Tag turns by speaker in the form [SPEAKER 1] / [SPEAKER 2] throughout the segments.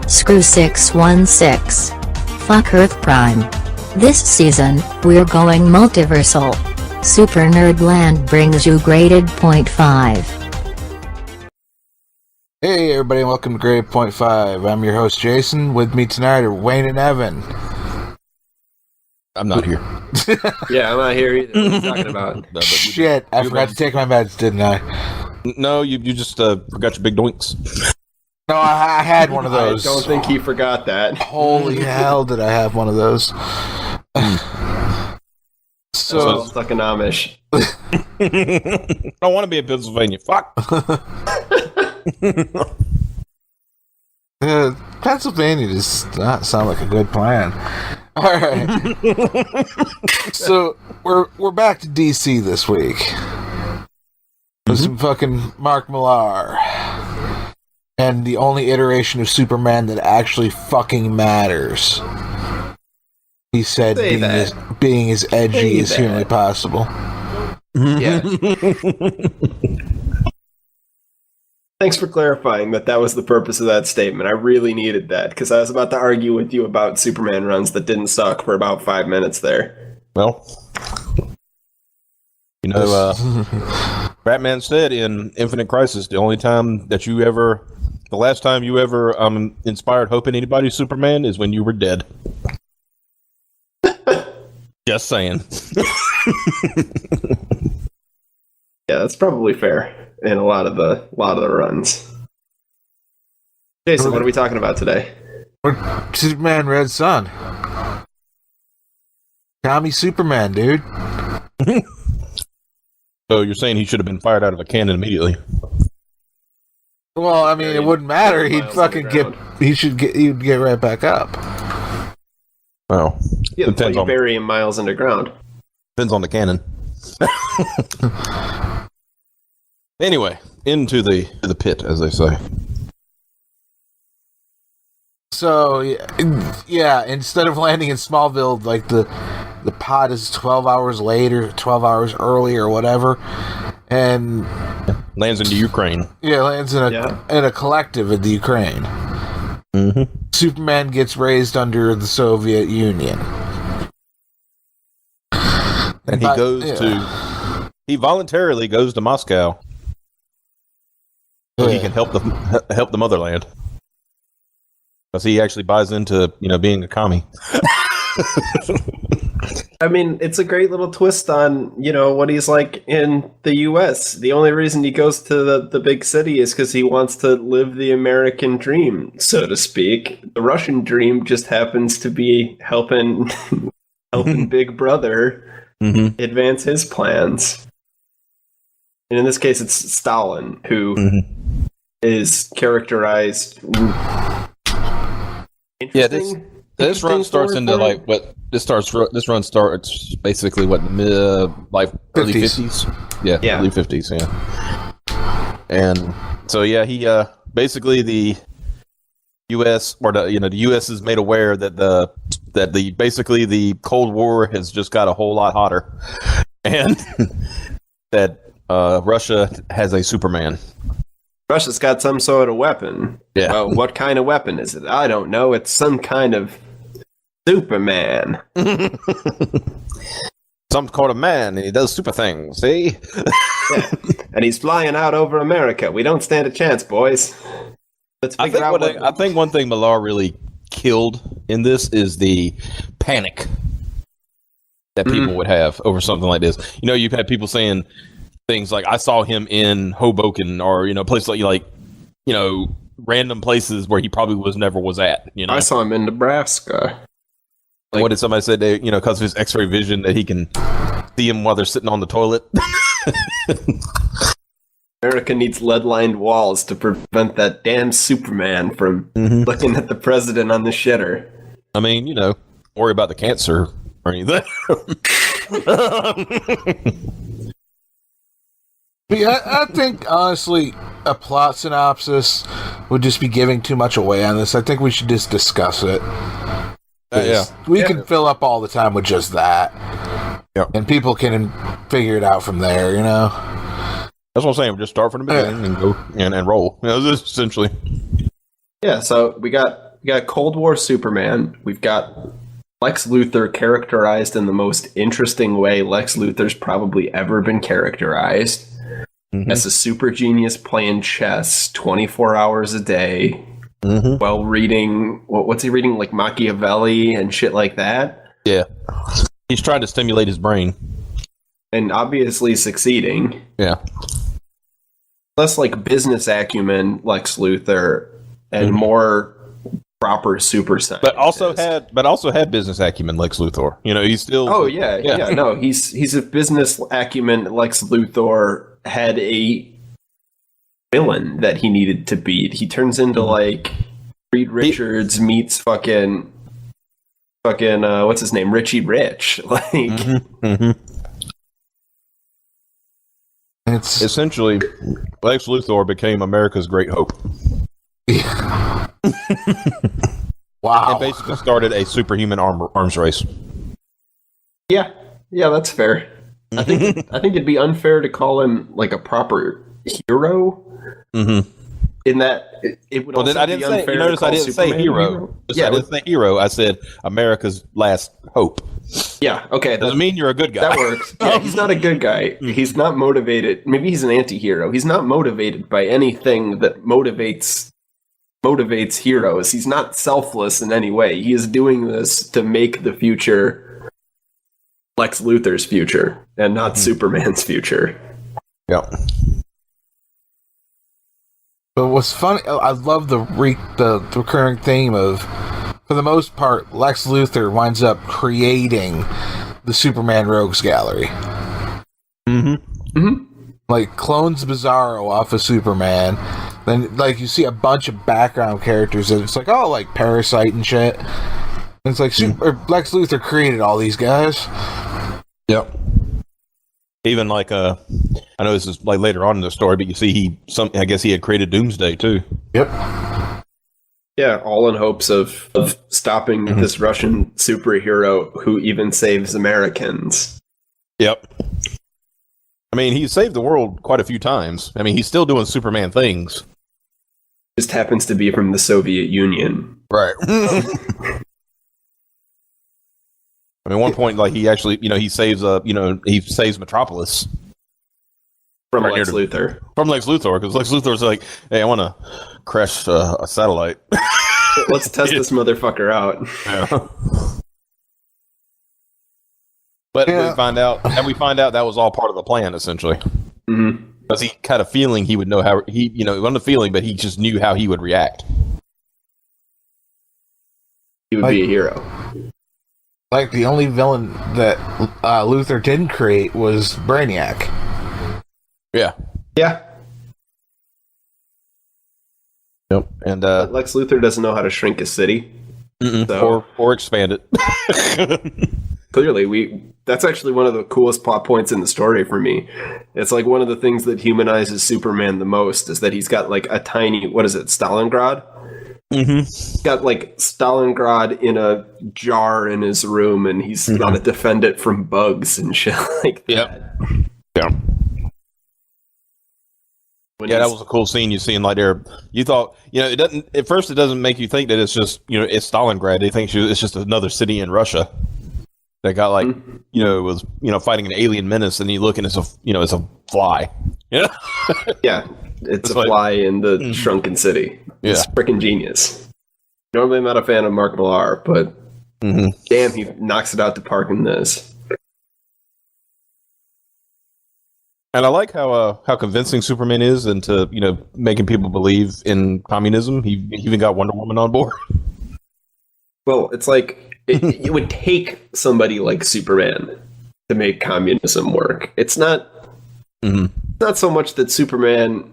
[SPEAKER 1] Screw 616. Fuck Earth Prime. This season, we're going multiversal. Super Nerdland brings you graded point 5.
[SPEAKER 2] Hey everybody, welcome to Grade Point 5. I'm your host Jason. With me tonight are Wayne and Evan.
[SPEAKER 3] I'm not here.
[SPEAKER 4] Yeah, I'm not here either. What are you talking about?
[SPEAKER 2] Shit, I forgot to take my meds, didn't I?
[SPEAKER 3] No, you just forgot your big doinks.
[SPEAKER 2] No, I had one of those.
[SPEAKER 4] I don't think he forgot that.
[SPEAKER 2] Holy hell, did I have one of those.
[SPEAKER 4] So stuck in Amish.
[SPEAKER 3] I don't want to be in Pennsylvania. Fuck.
[SPEAKER 2] Pennsylvania does not sound like a good plan. All right. So we're back to DC this week. With some fucking Mark Millar. And the only iteration of Superman that actually fucking matters. He said being as edgy as humanly possible.
[SPEAKER 4] Yeah. Thanks for clarifying that was the purpose of that statement. I really needed that, because I was about to argue with you about Superman runs that didn't suck for about 5 minutes there.
[SPEAKER 3] Well, you know, Batman said in Infinite Crisis, the last time you ever inspired hope in anybody's Superman is when you were dead. Just saying.
[SPEAKER 4] Yeah, that's probably fair in a lot of the runs. Jason, what are we talking about today?
[SPEAKER 2] Superman Red Sun. Commie Superman, dude.
[SPEAKER 3] So you're saying he should have been fired out of a cannon immediately?
[SPEAKER 2] Well, I mean, it wouldn't matter. He'd get right back up.
[SPEAKER 3] Well,
[SPEAKER 4] yeah, you bury him miles underground.
[SPEAKER 3] Depends on the cannon. Anyway, into the pit, as they say.
[SPEAKER 2] So yeah, instead of landing in Smallville, like the pod is 12 hours later, 12 hours early, or whatever, and
[SPEAKER 3] lands into Ukraine.
[SPEAKER 2] Yeah, lands in a collective in the Ukraine.
[SPEAKER 3] Mm-hmm.
[SPEAKER 2] Superman gets raised under the Soviet Union,
[SPEAKER 3] and he voluntarily goes to Moscow so he can help the motherland. Because he actually buys into being a commie.
[SPEAKER 4] I mean, it's a great little twist on, what he's like in the U.S. The only reason he goes to the big city is because he wants to live the American dream, so to speak. The Russian dream just happens to be helping Big Brother advance his plans. And in this case, it's Stalin, who is characterized...
[SPEAKER 3] Yeah, this run starts into this run starts basically early 50s. Yeah, early 50s. Yeah, and so he basically the U.S. or the U.S. is made aware that the Cold War has just got a whole lot hotter, and that Russia has a Superman.
[SPEAKER 4] Russia's got some sort of weapon.
[SPEAKER 3] Yeah.
[SPEAKER 4] What kind of weapon is it? I don't know. It's some kind of Superman.
[SPEAKER 3] Some called a man, and he does super things, see?
[SPEAKER 4] Yeah. And he's flying out over America. We don't stand a chance, boys. Let's figure out
[SPEAKER 3] I think one thing Millar really killed in this is the panic that people would have over something like this. You've had people saying things like, I saw him in Hoboken, or places like random places where he probably never was at.
[SPEAKER 4] I saw him in Nebraska.
[SPEAKER 3] What did somebody say? Because of his X-ray vision, that he can see him while they're sitting on the toilet.
[SPEAKER 4] America needs lead-lined walls to prevent that damn Superman from looking at the president on the shitter.
[SPEAKER 3] I mean, worry about the cancer or anything.
[SPEAKER 2] Yeah, I think, honestly, a plot synopsis would just be giving too much away on this. I think we should just discuss it. We can fill up all the time with just that.
[SPEAKER 3] Yep.
[SPEAKER 2] And people can figure it out from there,
[SPEAKER 3] That's what I'm saying. Just start from the beginning and go and roll. Essentially.
[SPEAKER 4] Yeah, so we got Cold War Superman. We've got Lex Luthor characterized in the most interesting way Lex Luthor's probably ever been characterized. As a super genius playing chess 24 hours a day while reading, what's he reading? Like Machiavelli and shit like that?
[SPEAKER 3] Yeah. He's trying to stimulate his brain.
[SPEAKER 4] And obviously succeeding.
[SPEAKER 3] Yeah.
[SPEAKER 4] Less like business acumen, Lex Luthor, and more proper super scientist.
[SPEAKER 3] But also had business acumen, Lex Luthor. You know, he's still.
[SPEAKER 4] Oh yeah. No, he's a business acumen. Lex Luthor had a villain that he needed to beat. He turns into like Reed Richards meets fucking what's his name, Richie Rich. Like.
[SPEAKER 2] It's
[SPEAKER 3] essentially Lex Luthor became America's great hope.
[SPEAKER 2] Wow.
[SPEAKER 3] And basically started a superhuman arms race.
[SPEAKER 4] Yeah, that's fair. I think it'd be unfair to call him like a proper hero. In that it would also be unfair. You notice I didn't say hero.
[SPEAKER 3] I didn't say hero. I said America's last hope.
[SPEAKER 4] Yeah, okay.
[SPEAKER 3] Doesn't mean you're a good guy.
[SPEAKER 4] That works. Yeah, he's not a good guy. He's not motivated. Maybe he's an anti-hero. He's not motivated by anything that motivates heroes. He's not selfless in any way. He is doing this to make the future Lex Luthor's future and not Superman's future.
[SPEAKER 3] Yeah.
[SPEAKER 2] But what's funny, I love the recurring theme of, for the most part, Lex Luthor winds up creating the Superman Rogues Gallery. Like, clones Bizarro off of Superman. Then, like, you see a bunch of background characters that it's like, oh, like Parasite and shit. And it's like, Lex Luthor created all these guys.
[SPEAKER 3] Yep. Even like I know this is like later on in the story, but you see I guess he had created Doomsday too.
[SPEAKER 2] Yep.
[SPEAKER 4] Yeah, all in hopes of stopping this Russian superhero who even saves Americans.
[SPEAKER 3] Yep. I mean, he saved the world quite a few times. I mean, he's still doing Superman things.
[SPEAKER 4] Just happens to be from the Soviet Union.
[SPEAKER 3] Right. I mean, at one point, like he actually, he saves Metropolis
[SPEAKER 4] from Lex Luthor.
[SPEAKER 3] From Lex Luthor, because Lex Luthor's like, "Hey, I want to crash a satellite.
[SPEAKER 4] Let's test this motherfucker out."
[SPEAKER 3] Yeah. But we find out that was all part of the plan, essentially. Because he had a feeling he would know how he wasn't a feeling, but he just knew how he would react.
[SPEAKER 4] He would be a hero.
[SPEAKER 2] Like, the only villain that Luthor didn't create was Brainiac.
[SPEAKER 3] Yeah.
[SPEAKER 4] Yeah.
[SPEAKER 3] Yep. And
[SPEAKER 4] Lex Luthor doesn't know how to shrink a city.
[SPEAKER 3] Or expand it.
[SPEAKER 4] Clearly, that's actually one of the coolest plot points in the story for me. It's like one of the things that humanizes Superman the most is that he's got like a tiny, what is it, Stalingrad? He's got like Stalingrad in a jar in his room, and he's got to defend it from bugs and shit like that.
[SPEAKER 3] Yeah. That was a cool scene you seen like there. You thought, it doesn't, at first it doesn't make you think that it's just, it's Stalingrad. They think it's just another city in Russia that got like, was, fighting an alien menace, and you look and it's a fly. Yeah.
[SPEAKER 4] Yeah. It's a fly in the shrunken city. It's freaking genius. Normally I'm not a fan of Mark Millar, but damn, he knocks it out the park in this.
[SPEAKER 3] And I like how convincing Superman is into making people believe in communism. He even got Wonder Woman on board.
[SPEAKER 4] Well, it's like it would take somebody like Superman to make communism work. It's not so much that Superman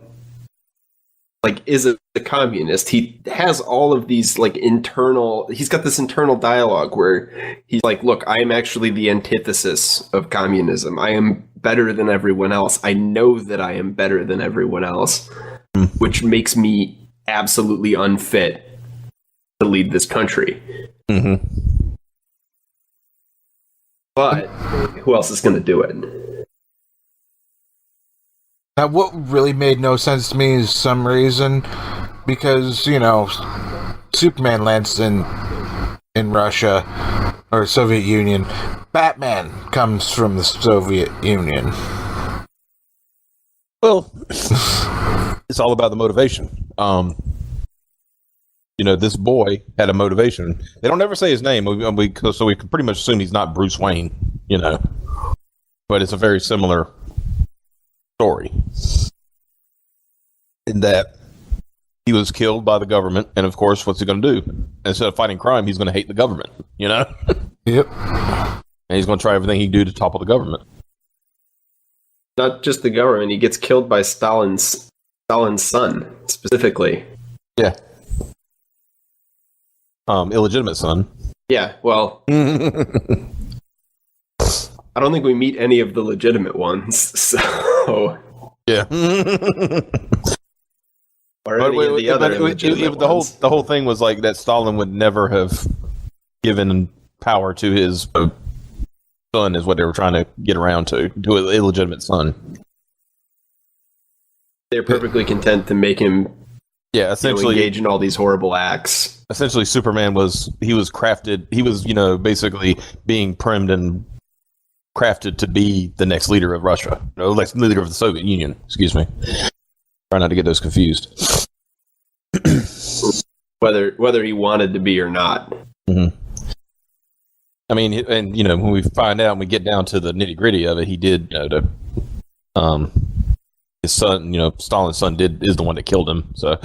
[SPEAKER 4] is a communist. He has all of these he's got this internal dialogue where he's like, look, I am actually the antithesis of communism. I am better than everyone else. I know that I am better than everyone else, which makes me absolutely unfit to lead this country. But who else is going to do it?
[SPEAKER 2] Now, what really made no sense to me is some reason, because, Superman lands in Russia or Soviet Union. Batman comes from the Soviet Union.
[SPEAKER 3] Well, it's all about the motivation. This boy had a motivation. They don't ever say his name, so we can pretty much assume he's not Bruce Wayne, But it's a very similar story in that he was killed by the government, and of course, what's he going to do? Instead of fighting crime, he's going to hate the government,
[SPEAKER 2] Yep.
[SPEAKER 3] And he's going to try everything he can do to topple the government.
[SPEAKER 4] Not just the government, he gets killed by Stalin's son, specifically.
[SPEAKER 3] Yeah. Illegitimate son.
[SPEAKER 4] Yeah, well... I don't think we meet any of the legitimate ones, so...
[SPEAKER 3] Yeah. The whole thing was like that Stalin would never have given power to his son, is what they were trying to get around to an illegitimate son.
[SPEAKER 4] They're perfectly content to make him essentially engage in all these horrible acts.
[SPEAKER 3] Essentially, Superman was crafted. He was, basically being primed and crafted to be the next leader of Russia. Next leader of the Soviet Union. Excuse me. Try not to get those confused.
[SPEAKER 4] Whether he wanted to be or not.
[SPEAKER 3] Mm-hmm. I mean, and when we find out and we get down to the nitty gritty of it, he did. His son, Stalin's son, is the one that killed him. So.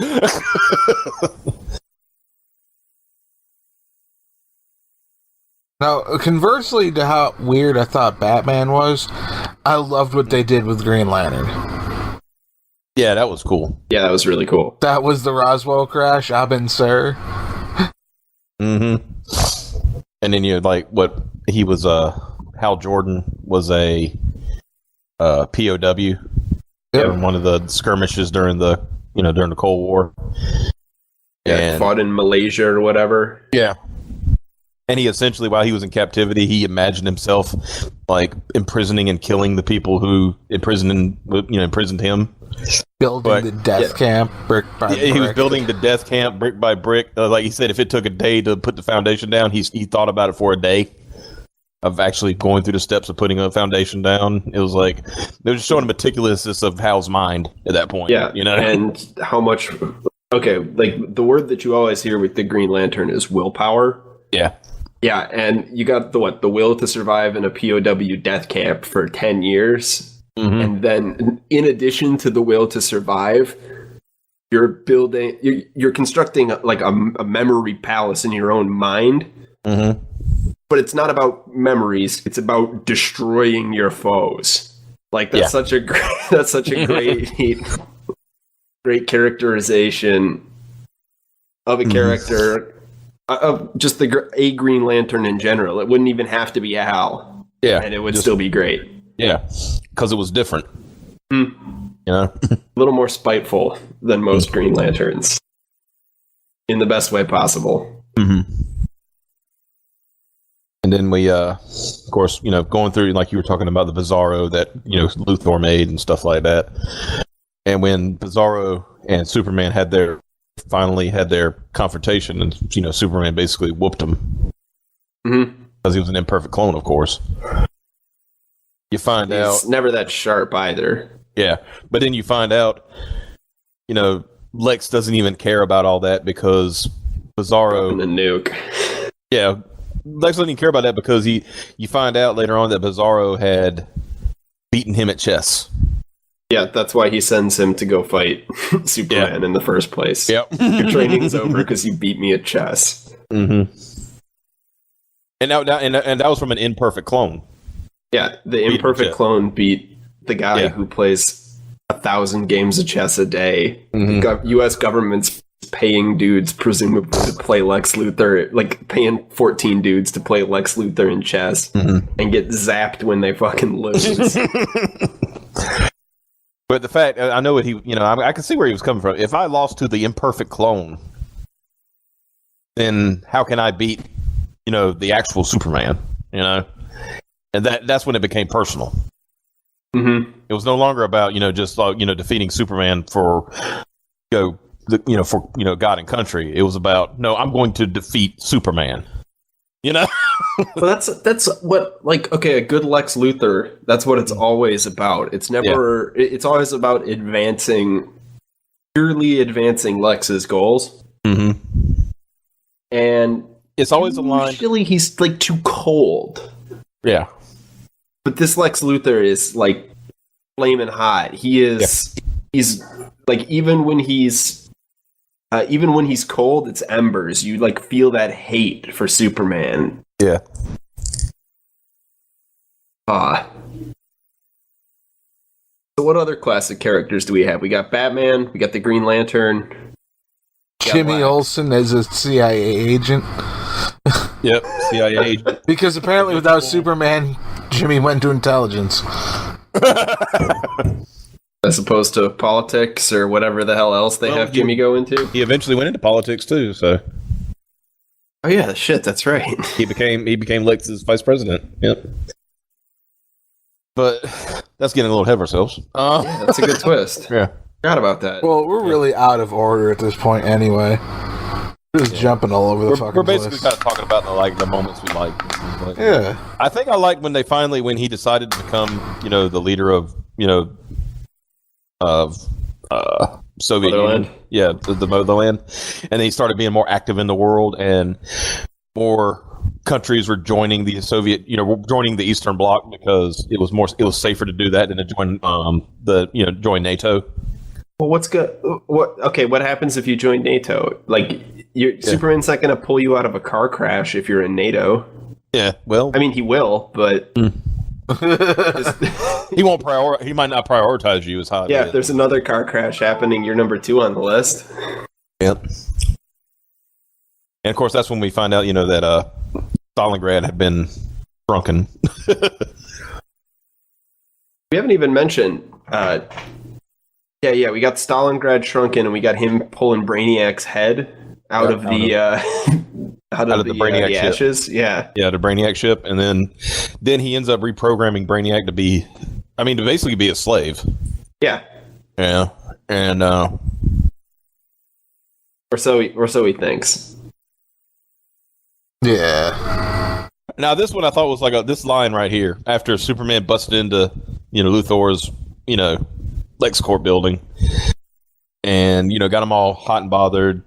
[SPEAKER 2] Now, conversely to how weird I thought Batman was, I loved what they did with Green Lantern.
[SPEAKER 3] Yeah, that was cool.
[SPEAKER 4] Yeah, that was really cool.
[SPEAKER 2] That was the Roswell crash, Abin Sur.
[SPEAKER 3] Mm-hmm. And then what he was, Hal Jordan was a POW.
[SPEAKER 2] Yep.
[SPEAKER 3] In one of the skirmishes during the Cold War.
[SPEAKER 4] Yeah, fought in Malaysia or whatever.
[SPEAKER 3] Yeah. And he essentially, while he was in captivity, he imagined himself imprisoning and killing the people who imprisoned him.
[SPEAKER 2] Building the death camp brick by brick.
[SPEAKER 3] He was building the death camp brick by brick. Like he said, if it took a day to put the foundation down, he thought about it for a day of actually going through the steps of putting a foundation down. It was like they were just showing the meticulousness of Hal's mind at that point.
[SPEAKER 4] Yeah, and how much. Okay, the word that you always hear with the Green Lantern is willpower.
[SPEAKER 3] Yeah.
[SPEAKER 4] Yeah, and you got the will to survive in a POW death camp for 10 years. Mm-hmm. And then in addition to the will to survive, you're constructing a memory palace in your own mind.
[SPEAKER 3] Mm-hmm.
[SPEAKER 4] But it's not about memories, it's about destroying your foes. That's such a great great characterization of a character. Of just a Green Lantern in general. It wouldn't even have to be Hal.
[SPEAKER 3] Yeah.
[SPEAKER 4] And it would still be great.
[SPEAKER 3] Yeah. Because it was different.
[SPEAKER 4] A little more spiteful than most Green Lanterns. In the best way possible.
[SPEAKER 3] Mm-hmm. And then we, of course, going through, like you were talking about, the Bizarro that, Luthor made and stuff like that. And when Bizarro and Superman finally had their confrontation, and Superman basically whooped him because he was an imperfect clone, of course. You find out
[SPEAKER 4] he's never that sharp either.
[SPEAKER 3] Yeah, but then you find out, Lex doesn't even care about all that because Bizarro
[SPEAKER 4] and the nuke.
[SPEAKER 3] Yeah, Lex doesn't even care about that because you find out later on that Bizarro had beaten him at chess.
[SPEAKER 4] Yeah, that's why he sends him to go fight Superman in the first place.
[SPEAKER 3] Yep.
[SPEAKER 4] Your training's over because you beat me at chess.
[SPEAKER 3] Mm-hmm. And that was from an imperfect clone.
[SPEAKER 4] Yeah, the imperfect clone beat the guy who plays 1,000 games of chess a day.
[SPEAKER 3] Mm-hmm.
[SPEAKER 4] The U.S. government's paying dudes, presumably, to play Lex Luthor, paying 14 dudes to play Lex Luthor in chess and get zapped when they fucking lose.
[SPEAKER 3] But the fact, I know what I can see where he was coming from. If I lost to the imperfect clone, then how can I beat, the actual Superman, And that's when it became personal.
[SPEAKER 4] Mm-hmm.
[SPEAKER 3] It was no longer about, just defeating Superman for, for God and country. It was about, no, I'm going to defeat Superman.
[SPEAKER 4] Well, that's what, like, okay, a good Lex Luthor, that's what it's always about. It's never it's always about purely advancing Lex's goals.
[SPEAKER 3] Mm-hmm.
[SPEAKER 4] And
[SPEAKER 3] it's always aligned.
[SPEAKER 4] Usually he's like too cold.
[SPEAKER 3] Yeah.
[SPEAKER 4] But this Lex Luthor is like flaming hot. He's like, even when he's cold, it's embers. You like feel that hate for Superman.
[SPEAKER 3] Yeah.
[SPEAKER 4] So what other classic characters do we have? We got Batman, we got the Green Lantern.
[SPEAKER 2] Jimmy Olsen as a CIA agent.
[SPEAKER 3] Yep, CIA agent.
[SPEAKER 2] Because apparently without Superman, Jimmy went to intelligence.
[SPEAKER 4] As opposed to politics or whatever the hell else they have Jimmy go into.
[SPEAKER 3] He eventually went into politics too, so.
[SPEAKER 4] Oh yeah, shit, that's right.
[SPEAKER 3] He became Lex's vice president. Yep. But that's getting a little ahead of ourselves.
[SPEAKER 4] Yeah, that's a good twist.
[SPEAKER 3] Yeah.
[SPEAKER 4] Forgot about that.
[SPEAKER 2] Well, we're really out of order at this point anyway. Just jumping all over the fucking place.
[SPEAKER 3] We're basically kind of talking about the moments we like.
[SPEAKER 2] Yeah.
[SPEAKER 3] I think I like when he decided to become, the leader of Soviet
[SPEAKER 4] Motherland.
[SPEAKER 3] Union. Yeah, the Motherland. And then he started being more active in the world, and more countries were joining the Soviet, joining the Eastern Bloc, because it was safer to do that than to join join NATO.
[SPEAKER 4] Well, what's good? What happens if you join NATO? Like, Superman's not going to pull you out of a car crash if you're in NATO.
[SPEAKER 3] Yeah, well,
[SPEAKER 4] I mean, he will, but
[SPEAKER 3] he won't He might not prioritize you as high.
[SPEAKER 4] Yeah, if there's another car crash happening, you're number 2 on the list.
[SPEAKER 3] Yep. And of course, that's when we find out, that Stalingrad had been shrunken.
[SPEAKER 4] We haven't even mentioned. We got Stalingrad shrunken, and we got him pulling Brainiac's head out of the Brainiac ashes. Ship. Yeah,
[SPEAKER 3] the Brainiac ship, and then he ends up reprogramming Brainiac to basically be a slave.
[SPEAKER 4] Yeah,
[SPEAKER 3] yeah, and
[SPEAKER 4] or so he thinks.
[SPEAKER 2] Yeah.
[SPEAKER 3] Now this one I thought was like this line right here after Superman busted into Luthor's LexCorp building, and got them all hot and bothered.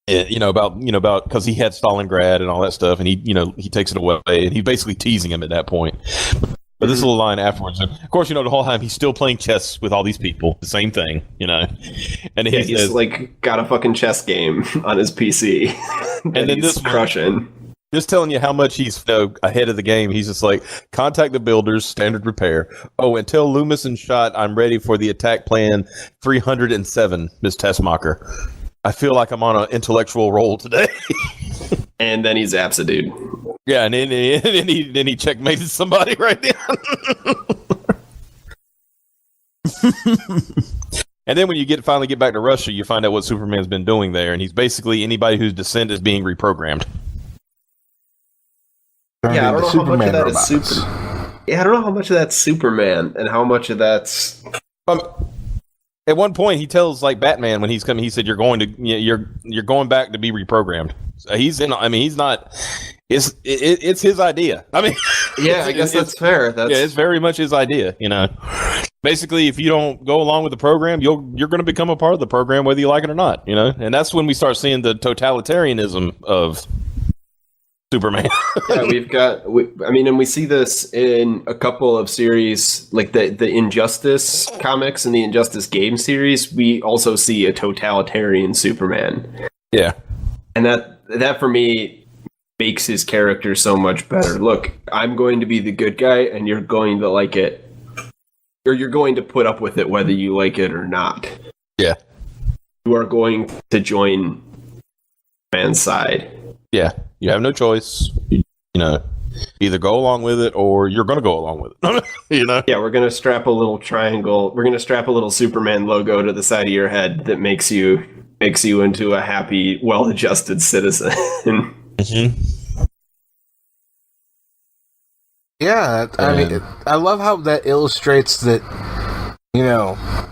[SPEAKER 3] About because he had Stalingrad and all that stuff, and he takes it away, and he's basically teasing him at that point. But this little line afterwards, and of course, the whole time he's still playing chess with all these people, the same thing, and he
[SPEAKER 4] he's like got a fucking chess game on his PC, and then this crushing.
[SPEAKER 3] Just telling you how much he's ahead of the game. He's just like, contact the builders, standard repair. Oh, and tell Loomis and Schott I'm ready for the attack plan 307, Ms. Tessmacher. I feel like I'm on an intellectual roll today.
[SPEAKER 4] And then he zaps a dude.
[SPEAKER 3] Yeah, and then he checkmated somebody right there. And then when you finally get back to Russia, you find out what Superman's been doing there, and he's basically anybody whose descent is being reprogrammed.
[SPEAKER 4] Yeah, I don't know how much of that is Superman. Yeah, I don't know how much of that's Superman and how much of that's.
[SPEAKER 3] At one point, he tells Batman when he's coming. He said, "You're going back to be reprogrammed." So he's in. I mean, he's not. It's his idea. I mean,
[SPEAKER 4] yeah, I guess that's fair.
[SPEAKER 3] It's very much his idea. Basically, if you don't go along with the program, you're going to become a part of the program, whether you like it or not. And that's when we start seeing the totalitarianism of Superman.
[SPEAKER 4] Yeah, and we see this in a couple of series, like the Injustice comics and the Injustice game series. We also see a totalitarian Superman.
[SPEAKER 3] Yeah.
[SPEAKER 4] And that for me makes his character so much better. Look, I'm going to be the good guy, and you're going to like it, or you're going to put up with it whether you like it or not.
[SPEAKER 3] Yeah.
[SPEAKER 4] You are going to join man's side.
[SPEAKER 3] Yeah. You have no choice. Either go along with it or you're going to go along with it.
[SPEAKER 4] Yeah, we're going to strap a little triangle. We're going to strap a little Superman logo to the side of your head that makes you into a happy, well-adjusted citizen.
[SPEAKER 2] Mm-hmm. Yeah, I mean, I love how that illustrates that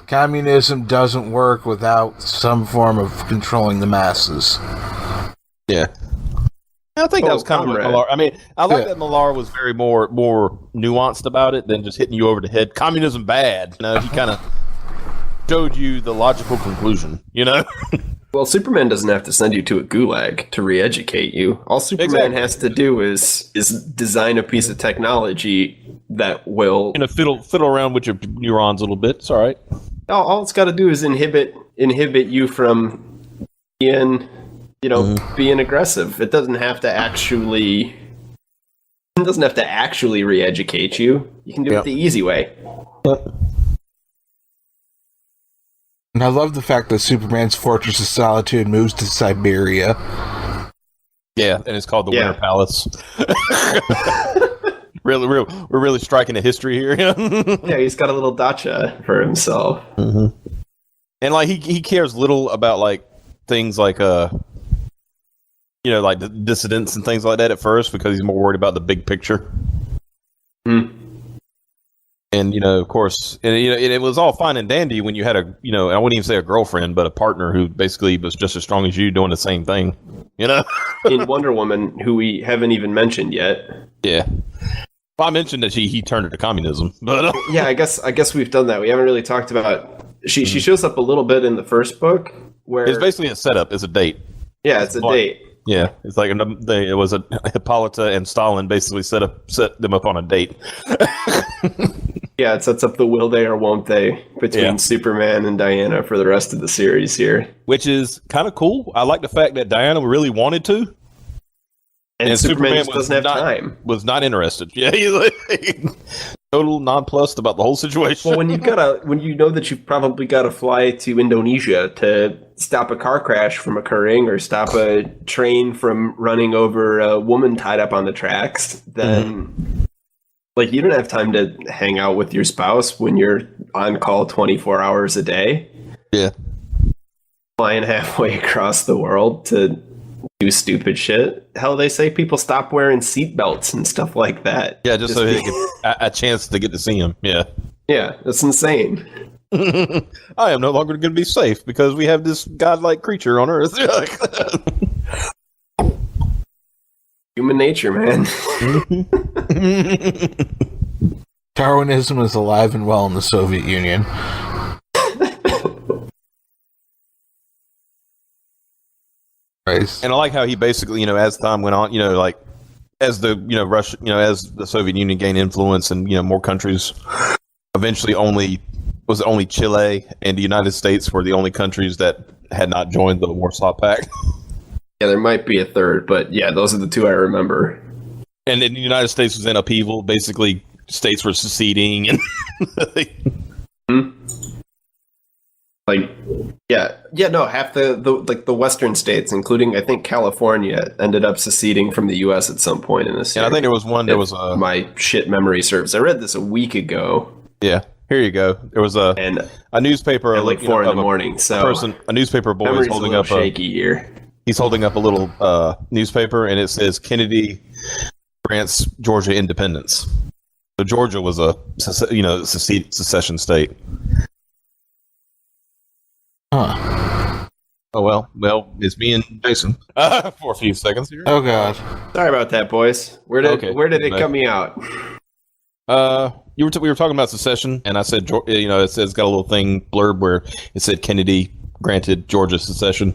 [SPEAKER 2] communism doesn't work without some form of controlling the masses.
[SPEAKER 3] Yeah. I think that was kind of what Millar. I mean, I like that Millar was very more nuanced about it than just hitting you over the head. Communism bad. He kind of showed you the logical conclusion.
[SPEAKER 4] Well, Superman doesn't have to send you to a gulag to re-educate you. All Superman has to do is design a piece of technology that will
[SPEAKER 3] fiddle around with your neurons a little bit. It's all right.
[SPEAKER 4] All it's got to do is inhibit you from being being aggressive. It doesn't have to actually re-educate you. You can do it the easy way.
[SPEAKER 2] And I love the fact that Superman's Fortress of Solitude moves to Siberia.
[SPEAKER 3] Yeah, and it's called the Winter Palace. We're really striking a history here.
[SPEAKER 4] Yeah, he's got a little dacha for himself.
[SPEAKER 3] Mm-hmm. And he cares little about things like the dissidents and things like that at first, because he's more worried about the big picture. And, of course, it was all fine and dandy when you had I wouldn't even say a girlfriend, but a partner who basically was just as strong as you doing the same thing,
[SPEAKER 4] In Wonder Woman, who we haven't even mentioned yet. Yeah.
[SPEAKER 3] Well, I mentioned that he turned to communism, but
[SPEAKER 4] yeah, I guess we've done that. We haven't really talked about. She shows up a little bit in the first book, where
[SPEAKER 3] it's basically a setup. It's a date.
[SPEAKER 4] Yeah, it's a date.
[SPEAKER 3] Yeah, it's like it was a Hippolyta and Stalin basically set them up on a date.
[SPEAKER 4] Yeah, it sets up the will they or won't they between Superman and Diana for the rest of the series here,
[SPEAKER 3] which is kind of cool. I like the fact that Diana really wanted to,
[SPEAKER 4] and Superman just doesn't have time.
[SPEAKER 3] Was not interested. Yeah, he's total nonplussed about the whole situation.
[SPEAKER 4] Well, when you know that you've probably got to fly to Indonesia to stop a car crash from occurring or stop a train from running over a woman tied up on the tracks, then you don't have time to hang out with your spouse when you're on call 24 hours a day.
[SPEAKER 3] Yeah.
[SPEAKER 4] Flying halfway across the world to do stupid shit. Hell, they say people stop wearing seatbelts and stuff like that.
[SPEAKER 3] Yeah, just so they get a chance to get to see him. Yeah.
[SPEAKER 4] Yeah, that's insane.
[SPEAKER 3] I am no longer going to be safe because we have this godlike creature on Earth.
[SPEAKER 4] Human nature, man.
[SPEAKER 2] Darwinism is alive and well in the Soviet Union.
[SPEAKER 3] And I like how he basically, as time went on, as the Russia, as the Soviet Union gained influence and more countries, eventually only Chile and the United States were the only countries that had not joined the Warsaw Pact.
[SPEAKER 4] Yeah, there might be a third, but yeah, those are the two I remember.
[SPEAKER 3] And then the United States was in upheaval. Basically, states were seceding, and
[SPEAKER 4] half the Western states, including I think California, ended up seceding from the U.S. at some point in this.
[SPEAKER 3] And I think there was one. There was
[SPEAKER 4] my shit memory serves. I read this a week ago.
[SPEAKER 3] Yeah, here you go. There was a newspaper
[SPEAKER 4] at 4 in the morning. So
[SPEAKER 3] a newspaper boy is holding up
[SPEAKER 4] shaky here.
[SPEAKER 3] He's holding up a little newspaper, and it says Kennedy grants Georgia independence. So Georgia was a secession state.
[SPEAKER 2] Huh.
[SPEAKER 3] Oh well, it's me and Jason for a few seconds here.
[SPEAKER 2] Oh god,
[SPEAKER 4] sorry about that, boys. Where did it come me out?
[SPEAKER 3] We were talking about secession, and I said, it says it's got a little thing blurb where it said Kennedy granted Georgia secession.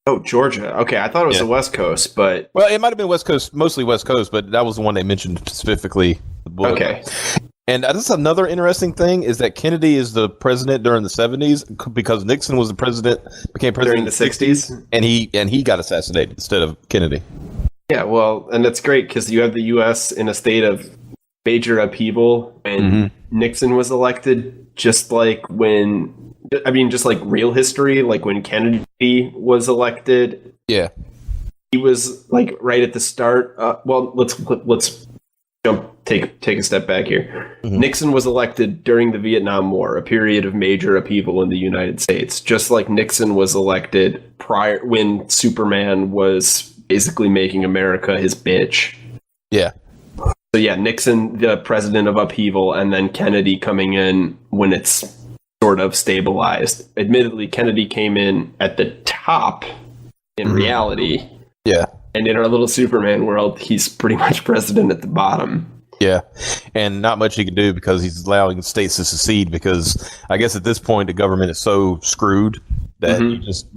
[SPEAKER 4] Oh, Georgia. Okay, I thought it was the West Coast, but
[SPEAKER 3] it might have been West Coast, mostly West Coast, but that was the one they mentioned specifically.
[SPEAKER 4] Okay.
[SPEAKER 3] And this is another interesting thing is that Kennedy is the president during the 70s because Nixon was the became president
[SPEAKER 4] during the 60s,
[SPEAKER 3] and he got assassinated instead of Kennedy.
[SPEAKER 4] Yeah, well, and that's great because you have the U.S. in a state of major upheaval, and Nixon was elected just like real history, like when Kennedy was elected.
[SPEAKER 3] Yeah,
[SPEAKER 4] he was like right at the start. Let's take a step back here. Nixon was elected during the Vietnam War, a period of major upheaval in the United States, just like Nixon was elected prior when Superman was basically making America his bitch.
[SPEAKER 3] Yeah.
[SPEAKER 4] So yeah, Nixon, the president of upheaval, and then Kennedy coming in when it's sort of stabilized. Admittedly, Kennedy came in at the top in reality.
[SPEAKER 3] Yeah.
[SPEAKER 4] And in our little Superman world, he's pretty much president at the bottom.
[SPEAKER 3] Yeah. And not much he can do because he's allowing states to secede, because I guess at this point the government is so screwed that you just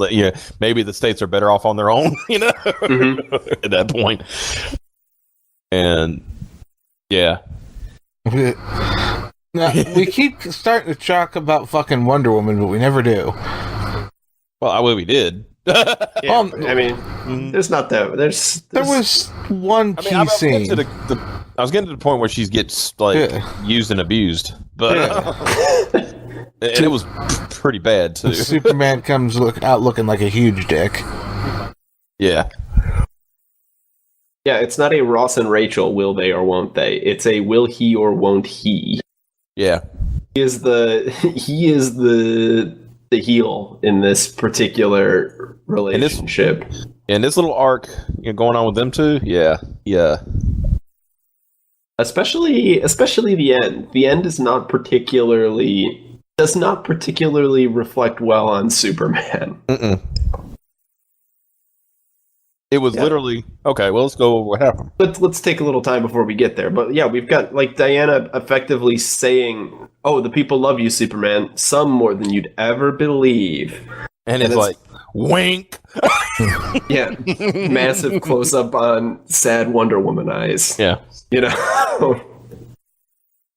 [SPEAKER 3] maybe the states are better off on their own, at that point. And yeah.
[SPEAKER 2] Now, we keep starting to talk about fucking Wonder Woman, but we never do.
[SPEAKER 3] Well, we did.
[SPEAKER 4] Yeah, I mean, there's not that.
[SPEAKER 2] There was one key scene.
[SPEAKER 3] I was getting to the point where she gets used and abused, but and it was pretty bad too.
[SPEAKER 2] Superman comes out looking like a huge dick.
[SPEAKER 3] Yeah.
[SPEAKER 4] Yeah, it's not a Ross and Rachel, will they or won't they? It's a will he or won't he.
[SPEAKER 3] Yeah.
[SPEAKER 4] He is the heel in this particular relationship.
[SPEAKER 3] And this little arc going on with them too. Yeah.
[SPEAKER 4] Especially the end. The end does not particularly reflect well on Superman.
[SPEAKER 3] Mm-mm. It was literally okay. Well, let's go. What happened?
[SPEAKER 4] Let's take a little time before we get there. But yeah, we've got Diana effectively saying, "Oh, the people love you, Superman. Some more than you'd ever believe."
[SPEAKER 3] And it's like wink.
[SPEAKER 4] Yeah, massive close up on sad Wonder Woman eyes.
[SPEAKER 3] Yeah,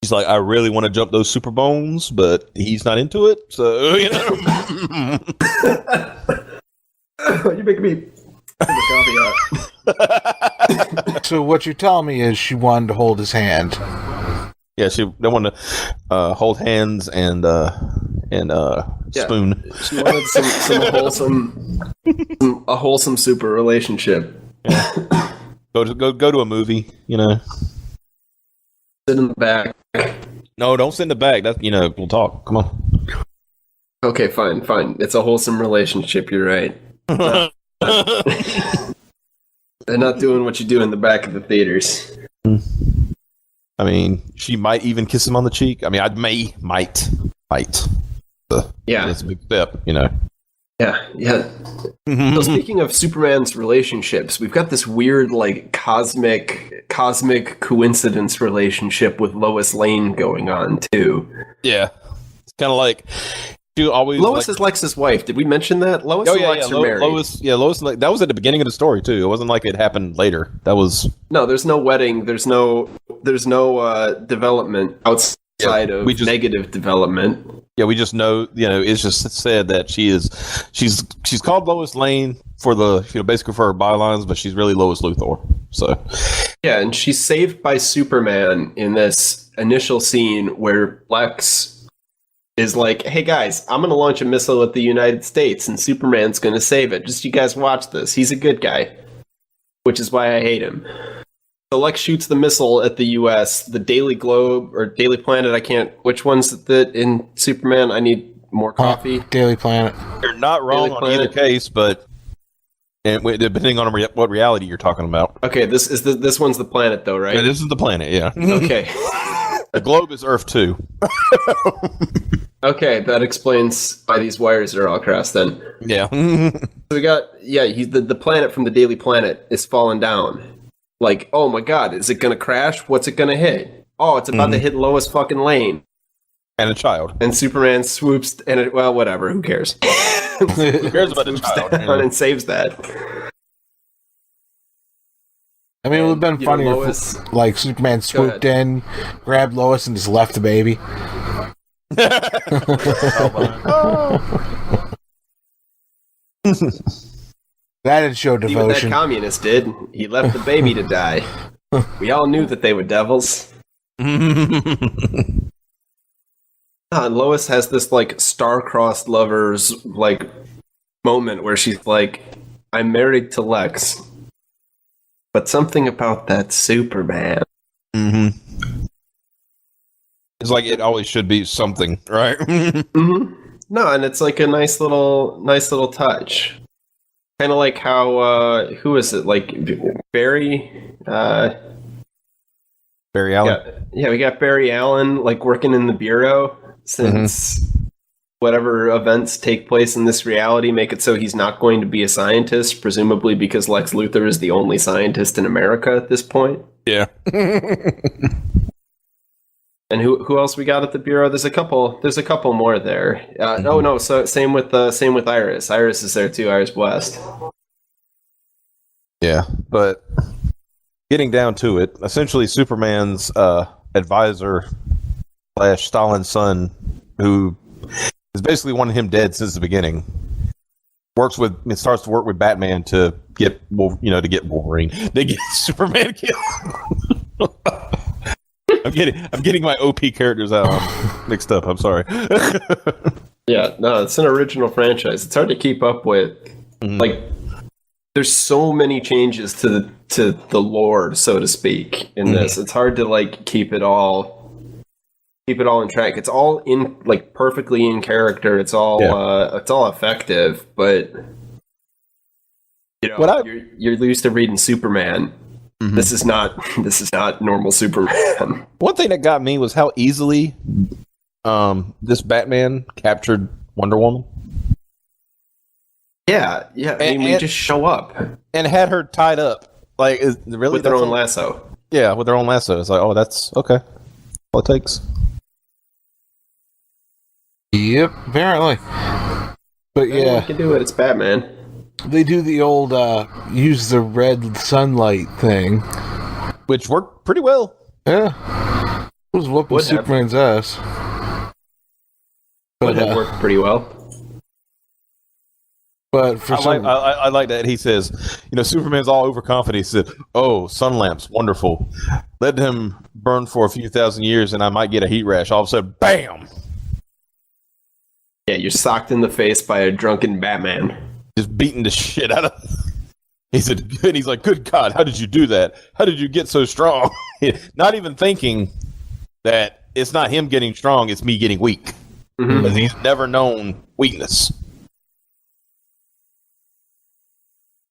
[SPEAKER 3] He's like, I really want to jump those super bones, but he's not into it. So
[SPEAKER 4] You make me.
[SPEAKER 2] So what you're telling me is she wanted to hold his hand.
[SPEAKER 3] Yeah, they wanted to hold hands and spoon.
[SPEAKER 4] She wanted a wholesome super relationship.
[SPEAKER 3] Yeah. Go to a movie,
[SPEAKER 4] Sit in the back.
[SPEAKER 3] No, don't sit in the back. That's we'll talk. Come on.
[SPEAKER 4] Okay, fine. It's a wholesome relationship. You're right. They're not doing what you do in the back of the theaters.
[SPEAKER 3] I mean, she might even kiss him on the cheek. I mean, might.
[SPEAKER 4] Yeah,
[SPEAKER 3] it's a big step,
[SPEAKER 4] Yeah. So speaking of Superman's relationships, we've got this weird, cosmic coincidence relationship with Lois Lane going on too.
[SPEAKER 3] Yeah, it's kind of like.
[SPEAKER 4] Lois is Lex's wife. Did we mention that? Lois and Lex are married.
[SPEAKER 3] Lois, that was at the beginning of the story too. It wasn't like it happened later. That was
[SPEAKER 4] there's no wedding. There's no development outside of negative development.
[SPEAKER 3] Yeah, we just know. It's just said that she's called Lois Lane for the basically for her bylines, but she's really Lois Luthor. So
[SPEAKER 4] yeah, and she's saved by Superman in this initial scene where Lex is like, hey guys, I'm going to launch a missile at the United States and Superman's going to save it. Just you guys watch this. He's a good guy, which is why I hate him. So Lex shoots the missile at the US, the Daily Globe or Daily Planet. Which one's that in Superman? I need more coffee.
[SPEAKER 2] Daily Planet.
[SPEAKER 3] You're not wrong on either case, but depending on what reality you're talking about.
[SPEAKER 4] Okay, this one's the Planet though, right?
[SPEAKER 3] Yeah, this is the Planet, yeah.
[SPEAKER 4] Okay.
[SPEAKER 3] The globe is Earth too.
[SPEAKER 4] Okay, that explains why these wires are all crossed then.
[SPEAKER 3] Yeah.
[SPEAKER 4] So we got, the planet from the Daily Planet is falling down. Like, oh my god, is it going to crash? What's it going to hit? Oh, it's about to hit Lois fucking Lane.
[SPEAKER 3] And a child.
[SPEAKER 4] And Superman swoops, whatever, who cares?
[SPEAKER 3] Who cares about the child?
[SPEAKER 4] And saves that.
[SPEAKER 2] I mean, it would have been funny if, Superman swooped in, grabbed Lois, and just left the baby. That'd show devotion.
[SPEAKER 4] Even that communist did. He left the baby to die. We all knew that they were devils. And Lois has this star-crossed lovers moment where she's like, I'm married to Lex, but something about that Superman.
[SPEAKER 3] Mm-hmm. It's like it always should be something, right?
[SPEAKER 4] Mm-hmm. No, and it's like a nice little touch. Kind of like how who is it? Barry
[SPEAKER 3] Barry Allen.
[SPEAKER 4] We got Barry Allen like working in the bureau since whatever events take place in this reality make it so he's not going to be a scientist, presumably because Lex Luthor is the only scientist in America at this point.
[SPEAKER 3] Yeah.
[SPEAKER 4] And who else we got at the bureau? There's a couple more there. So same with Iris. Iris is there too. Iris West.
[SPEAKER 3] Yeah, but getting down to it, essentially Superman's advisor / Stalin's son, who is basically wanted him dead since the beginning, starts to work with Batman to get Wolverine. They get Superman killed. I'm getting my OP characters out mixed up. I'm sorry.
[SPEAKER 4] Yeah, no, it's an original franchise. It's hard to keep up with. Like, there's so many changes to the lore, so to speak, in this. It's hard to like keep it all in track. It's all in like perfectly in character. It's all effective, but you're used to reading Superman. This is not normal Superman.
[SPEAKER 3] One thing that got me was how easily this Batman captured Wonder Woman.
[SPEAKER 4] Yeah. We just show up
[SPEAKER 3] and had her tied up, like really
[SPEAKER 4] with their own lasso.
[SPEAKER 3] Yeah, with their own lasso. It's like, oh, that's okay. All it takes.
[SPEAKER 2] Yep, apparently. But yeah,
[SPEAKER 4] we can do it. It's Batman.
[SPEAKER 2] They do the old use the red sunlight thing,
[SPEAKER 3] which worked pretty well.
[SPEAKER 2] Yeah, it was whooping Superman's ass.
[SPEAKER 4] But it worked pretty well.
[SPEAKER 2] But for
[SPEAKER 3] I like that he says, Superman's all overconfident. He said, "Oh, sun lamps, wonderful. Let him burn for a few thousand years, and I might get a heat rash." All of a sudden, bam!
[SPEAKER 4] Yeah, you're socked in the face by a drunken Batman.
[SPEAKER 3] Just beating the shit out of. He's like, "Good God, how did you do that? How did you get so strong?" Not even thinking that it's not him getting strong; it's me getting weak. Because he's never known weakness.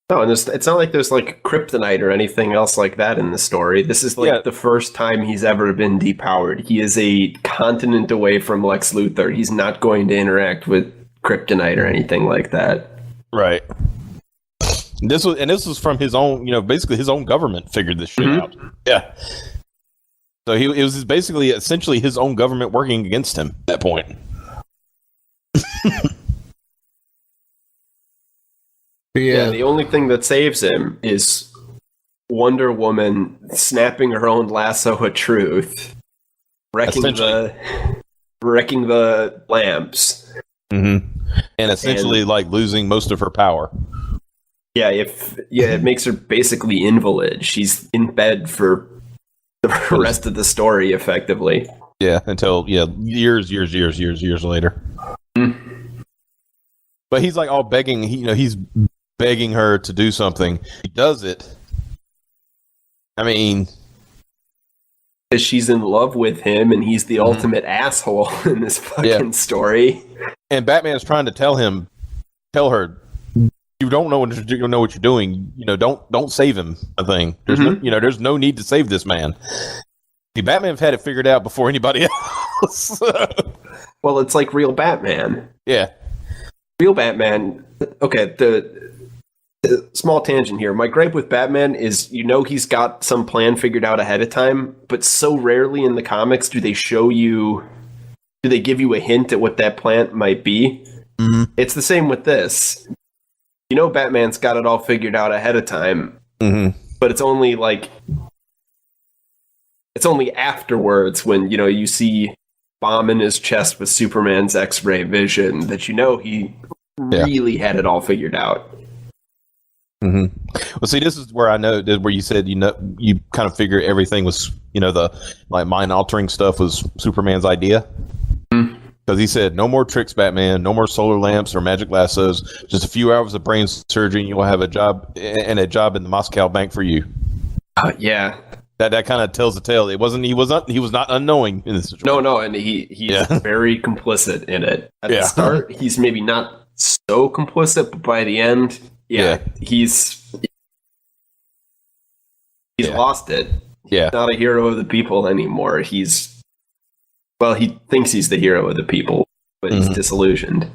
[SPEAKER 4] No, and it's not like there's like kryptonite or anything else like that in the story. This is like the first time he's ever been depowered. He is a continent away from Lex Luthor. He's not going to interact with kryptonite or anything like that.
[SPEAKER 3] Right. This was from his own, basically his own government figured this shit out. Yeah. So it was essentially his own government working against him at that point.
[SPEAKER 4] Yeah, the only thing that saves him is Wonder Woman snapping her own lasso of truth, wrecking the lamps,
[SPEAKER 3] and essentially like losing most of her power.
[SPEAKER 4] Yeah, it makes her basically invalid. She's in bed for the rest of the story, effectively.
[SPEAKER 3] Yeah, until years later. But he's like all begging. He's begging her to do something. He does it. I mean,
[SPEAKER 4] because she's in love with him, and he's the ultimate asshole in this fucking story.
[SPEAKER 3] And Batman's trying to tell her, you don't know what you're doing. Don't save him. A thing. There's there's no need to save this man. See, Batman's had it figured out before anybody else.
[SPEAKER 4] Well, it's like real Batman.
[SPEAKER 3] Yeah,
[SPEAKER 4] real Batman. Okay, the small tangent here. My gripe with Batman is, he's got some plan figured out ahead of time, but so rarely in the comics do they give you a hint at what that plan might be. It's the same with this. Batman's got it all figured out ahead of time, but it's only afterwards when, you see bomb in his chest with Superman's X-ray vision that he really had it all figured out.
[SPEAKER 3] Well, see, this is where I know where you said you kind of figure everything was the like mind altering stuff was Superman's idea, because he said no more tricks, Batman, no more solar lamps or magic lassos, just a few hours of brain surgery and you will have a job in the Moscow bank for you.
[SPEAKER 4] Yeah.
[SPEAKER 3] That kind of tells the tale. He was not unknowing in this situation.
[SPEAKER 4] No, and he's very complicit in it. At the start, he's maybe not so complicit, but by the end, he's lost it.
[SPEAKER 3] Yeah.
[SPEAKER 4] Not a hero of the people anymore. He thinks he's the hero of the people, but he's disillusioned.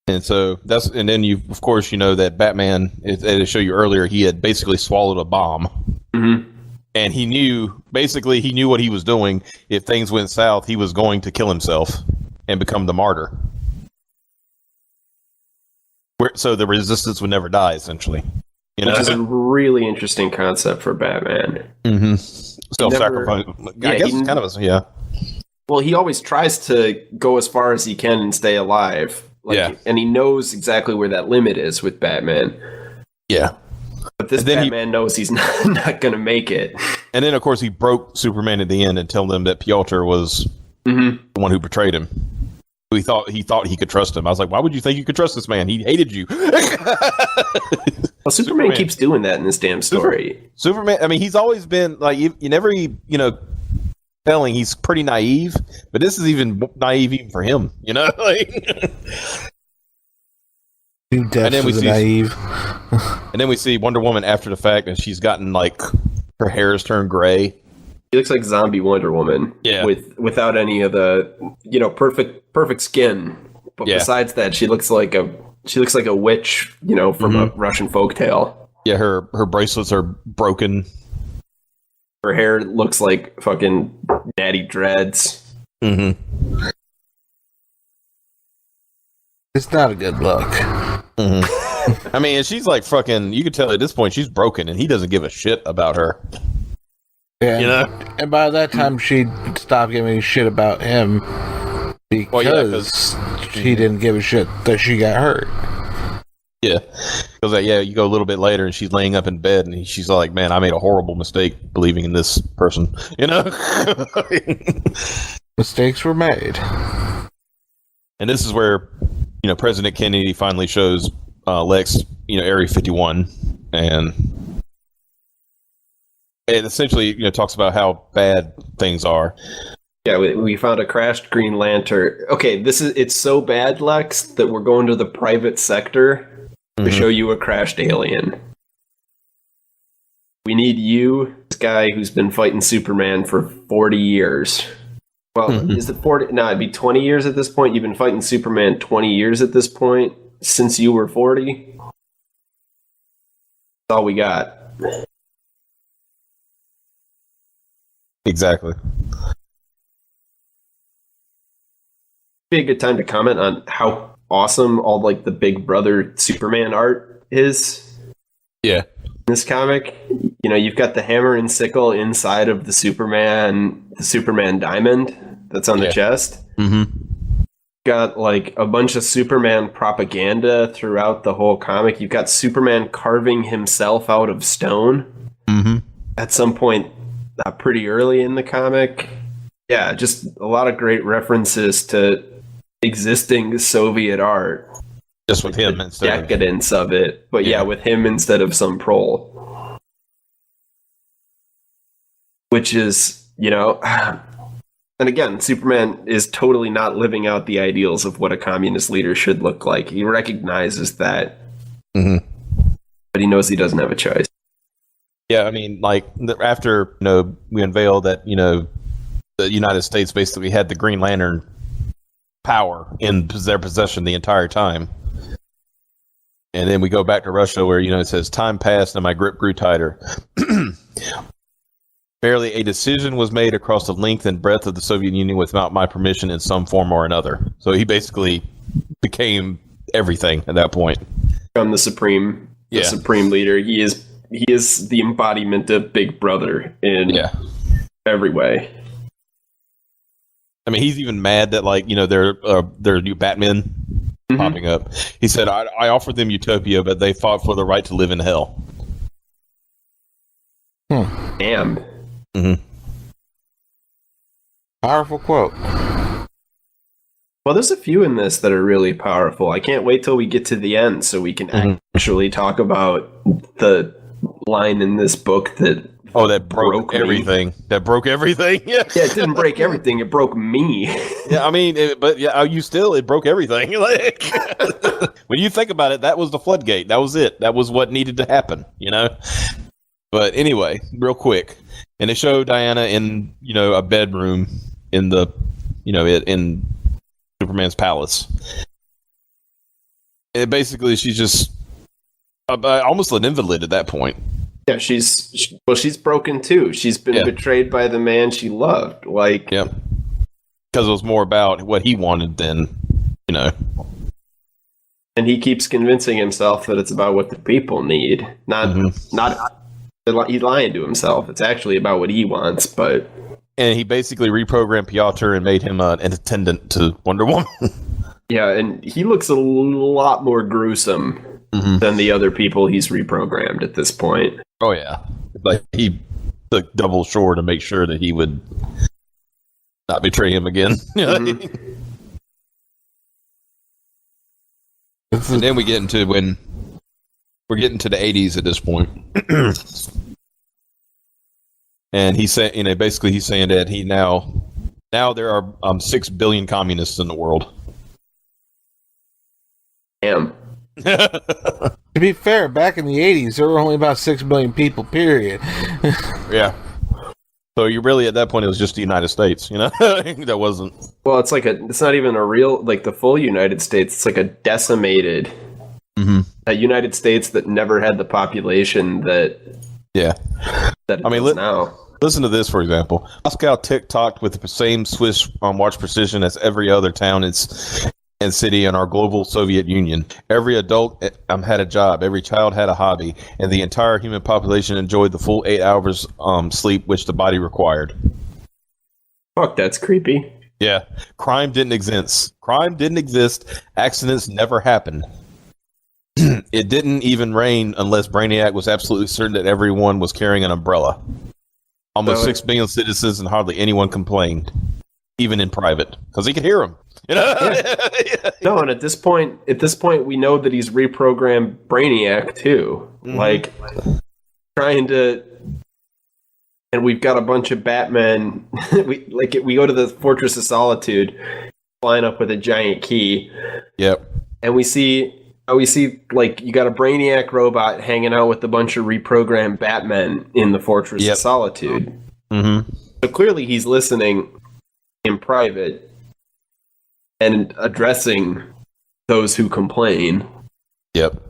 [SPEAKER 3] And so and then you, of course, you know that Batman, as I showed you earlier, he had basically swallowed a bomb.
[SPEAKER 4] Mm-hmm.
[SPEAKER 3] And he knew what he was doing. If things went south, he was going to kill himself and become the martyr. So the resistance would never die, essentially. Which
[SPEAKER 4] is a really interesting concept for Batman.
[SPEAKER 3] Mm-hmm. Self-sacrifice. I guess it's kind of a.
[SPEAKER 4] Well, he always tries to go as far as he can and stay alive. And he knows exactly where that limit is with Batman.
[SPEAKER 3] Yeah.
[SPEAKER 4] But this Batman knows he's not going to make it.
[SPEAKER 3] And then, of course, he broke Superman at the end and told them that Piotr was the one who betrayed him. He thought he could trust him. I was like, why would you think you could trust this man? He hated you.
[SPEAKER 4] Well, Superman keeps doing that in this damn story.
[SPEAKER 3] Superman, I mean, he's always been, like, you never, telling he's pretty naive, but this is even naive even for him, like...
[SPEAKER 2] And then we see
[SPEAKER 3] naive. And then we see Wonder Woman after the fact, and she's gotten, like, her hair has turned gray.
[SPEAKER 4] She looks like zombie Wonder Woman.
[SPEAKER 3] Yeah.
[SPEAKER 4] Without any of the, perfect skin. But besides that, she looks like a witch, from a Russian folktale.
[SPEAKER 3] Yeah, her bracelets are broken.
[SPEAKER 4] Her hair looks like fucking natty dreads.
[SPEAKER 3] Mm-hmm.
[SPEAKER 2] It's not a good look.
[SPEAKER 3] Mm-hmm. I mean, she's like fucking, you can tell at this point she's broken and he doesn't give a shit about her.
[SPEAKER 2] Yeah. And by that time she'd stopped giving a shit about him because he didn't give a shit that she got hurt.
[SPEAKER 3] Yeah. Because, you go a little bit later and she's laying up in bed and she's like, man, I made a horrible mistake believing in this person.
[SPEAKER 2] Mistakes were made.
[SPEAKER 3] And this is where, President Kennedy finally shows Lex, Area 51, and it essentially, talks about how bad things are.
[SPEAKER 4] Yeah, we found a crashed Green Lantern. Okay, it's so bad, Lex, that we're going to the private sector to show you a crashed alien. We need you, this guy who's been fighting Superman for 40 years. Well, is it 40? No, it'd be 20 years at this point. You've been fighting Superman 20 years at this point, since you were 40. That's all we got.
[SPEAKER 3] Exactly.
[SPEAKER 4] Be a good time to comment on how awesome all like the Big Brother Superman art is.
[SPEAKER 3] Yeah.
[SPEAKER 4] In this comic, you've got the hammer and sickle inside of the Superman diamond that's on the chest.
[SPEAKER 3] Mm-hmm.
[SPEAKER 4] Got like a bunch of Superman propaganda throughout the whole comic. You've got Superman carving himself out of stone.
[SPEAKER 3] Mm-hmm.
[SPEAKER 4] At some point, pretty early in the comic. Yeah, just a lot of great references to existing Soviet art.
[SPEAKER 3] Just with him instead
[SPEAKER 4] of decadence of it. But with him instead of some prole. Which is, and again, Superman is totally not living out the ideals of what a communist leader should look like. He recognizes that.
[SPEAKER 3] Mm-hmm.
[SPEAKER 4] But he knows he doesn't have a choice.
[SPEAKER 3] Yeah, I mean, like, after, we unveiled that, the United States basically had the Green Lantern power in their possession the entire time. And then we go back to Russia where, it says, time passed and my grip grew tighter. Barely a decision was made across the length and breadth of the Soviet Union without my permission in some form or another. So he basically became everything at that point.
[SPEAKER 4] From the supreme leader. He is the embodiment of Big Brother in every way.
[SPEAKER 3] I mean, he's even mad that, like, there are new Batmen popping up. He said, I offered them utopia, but they fought for the right to live in hell.
[SPEAKER 4] Damn.
[SPEAKER 3] Mm-hmm.
[SPEAKER 2] Powerful quote.
[SPEAKER 4] Well, there's a few in this that are really powerful. I can't wait till we get to the end so we can actually talk about the line in this book that
[SPEAKER 3] broke everything. Me. That broke everything. Yeah.
[SPEAKER 4] Yeah, it didn't break everything. It broke me.
[SPEAKER 3] Yeah, I mean, it broke everything. Like, when you think about it, that was the floodgate. That was it. That was what needed to happen, But anyway, real quick, and they show Diana in a bedroom in the in Superman's palace. And basically, she's just almost an invalid at that point.
[SPEAKER 4] Yeah, she's broken too. She's been betrayed by the man she loved. Like,
[SPEAKER 3] yeah, because it was more about what he wanted than
[SPEAKER 4] And he keeps convincing himself that it's about what the people need, not he's lying to himself. It's actually about what he wants, but.
[SPEAKER 3] And he basically reprogrammed Piotr and made him an attendant to Wonder Woman.
[SPEAKER 4] Yeah, and he looks a lot more gruesome than the other people he's reprogrammed at this point.
[SPEAKER 3] Oh, yeah. Like, he took double shore to make sure that he would not betray him again. And then we get into when we're getting to the 80s at this point. And he's saying, basically he's saying that he now there are 6 billion communists in the world.
[SPEAKER 4] Damn.
[SPEAKER 2] To be fair, back in the 80s, there were only about 6 billion people, period.
[SPEAKER 3] Yeah. So you really, at that point, it was just the United States, That wasn't...
[SPEAKER 4] Well, it's not even a real, like, the full United States. It's like a decimated a United States that never had the population that...
[SPEAKER 3] Yeah.
[SPEAKER 4] That it does now.
[SPEAKER 3] Listen to this, for example. Moscow tick-tocked with the same Swiss watch precision as every other town and city in our global Soviet Union. Every adult had a job, every child had a hobby, and the entire human population enjoyed the full 8 hours sleep which the body required.
[SPEAKER 4] Fuck, that's creepy.
[SPEAKER 3] Yeah. Crime didn't exist. Accidents never happened. It didn't even rain unless Brainiac was absolutely certain that everyone was carrying an umbrella. Almost 6 billion citizens and hardly anyone complained, even in private, because he could hear them.
[SPEAKER 4] Yeah. No, and at this point, we know that he's reprogrammed Brainiac too. Like, trying to, and we've got a bunch of Batmen. we go to the Fortress of Solitude, line up with a giant key.
[SPEAKER 3] Yep.
[SPEAKER 4] And we see like you got a Brainiac robot hanging out with a bunch of reprogrammed Batmen in the Fortress of Solitude. So clearly he's listening in private and addressing those who complain. Yep.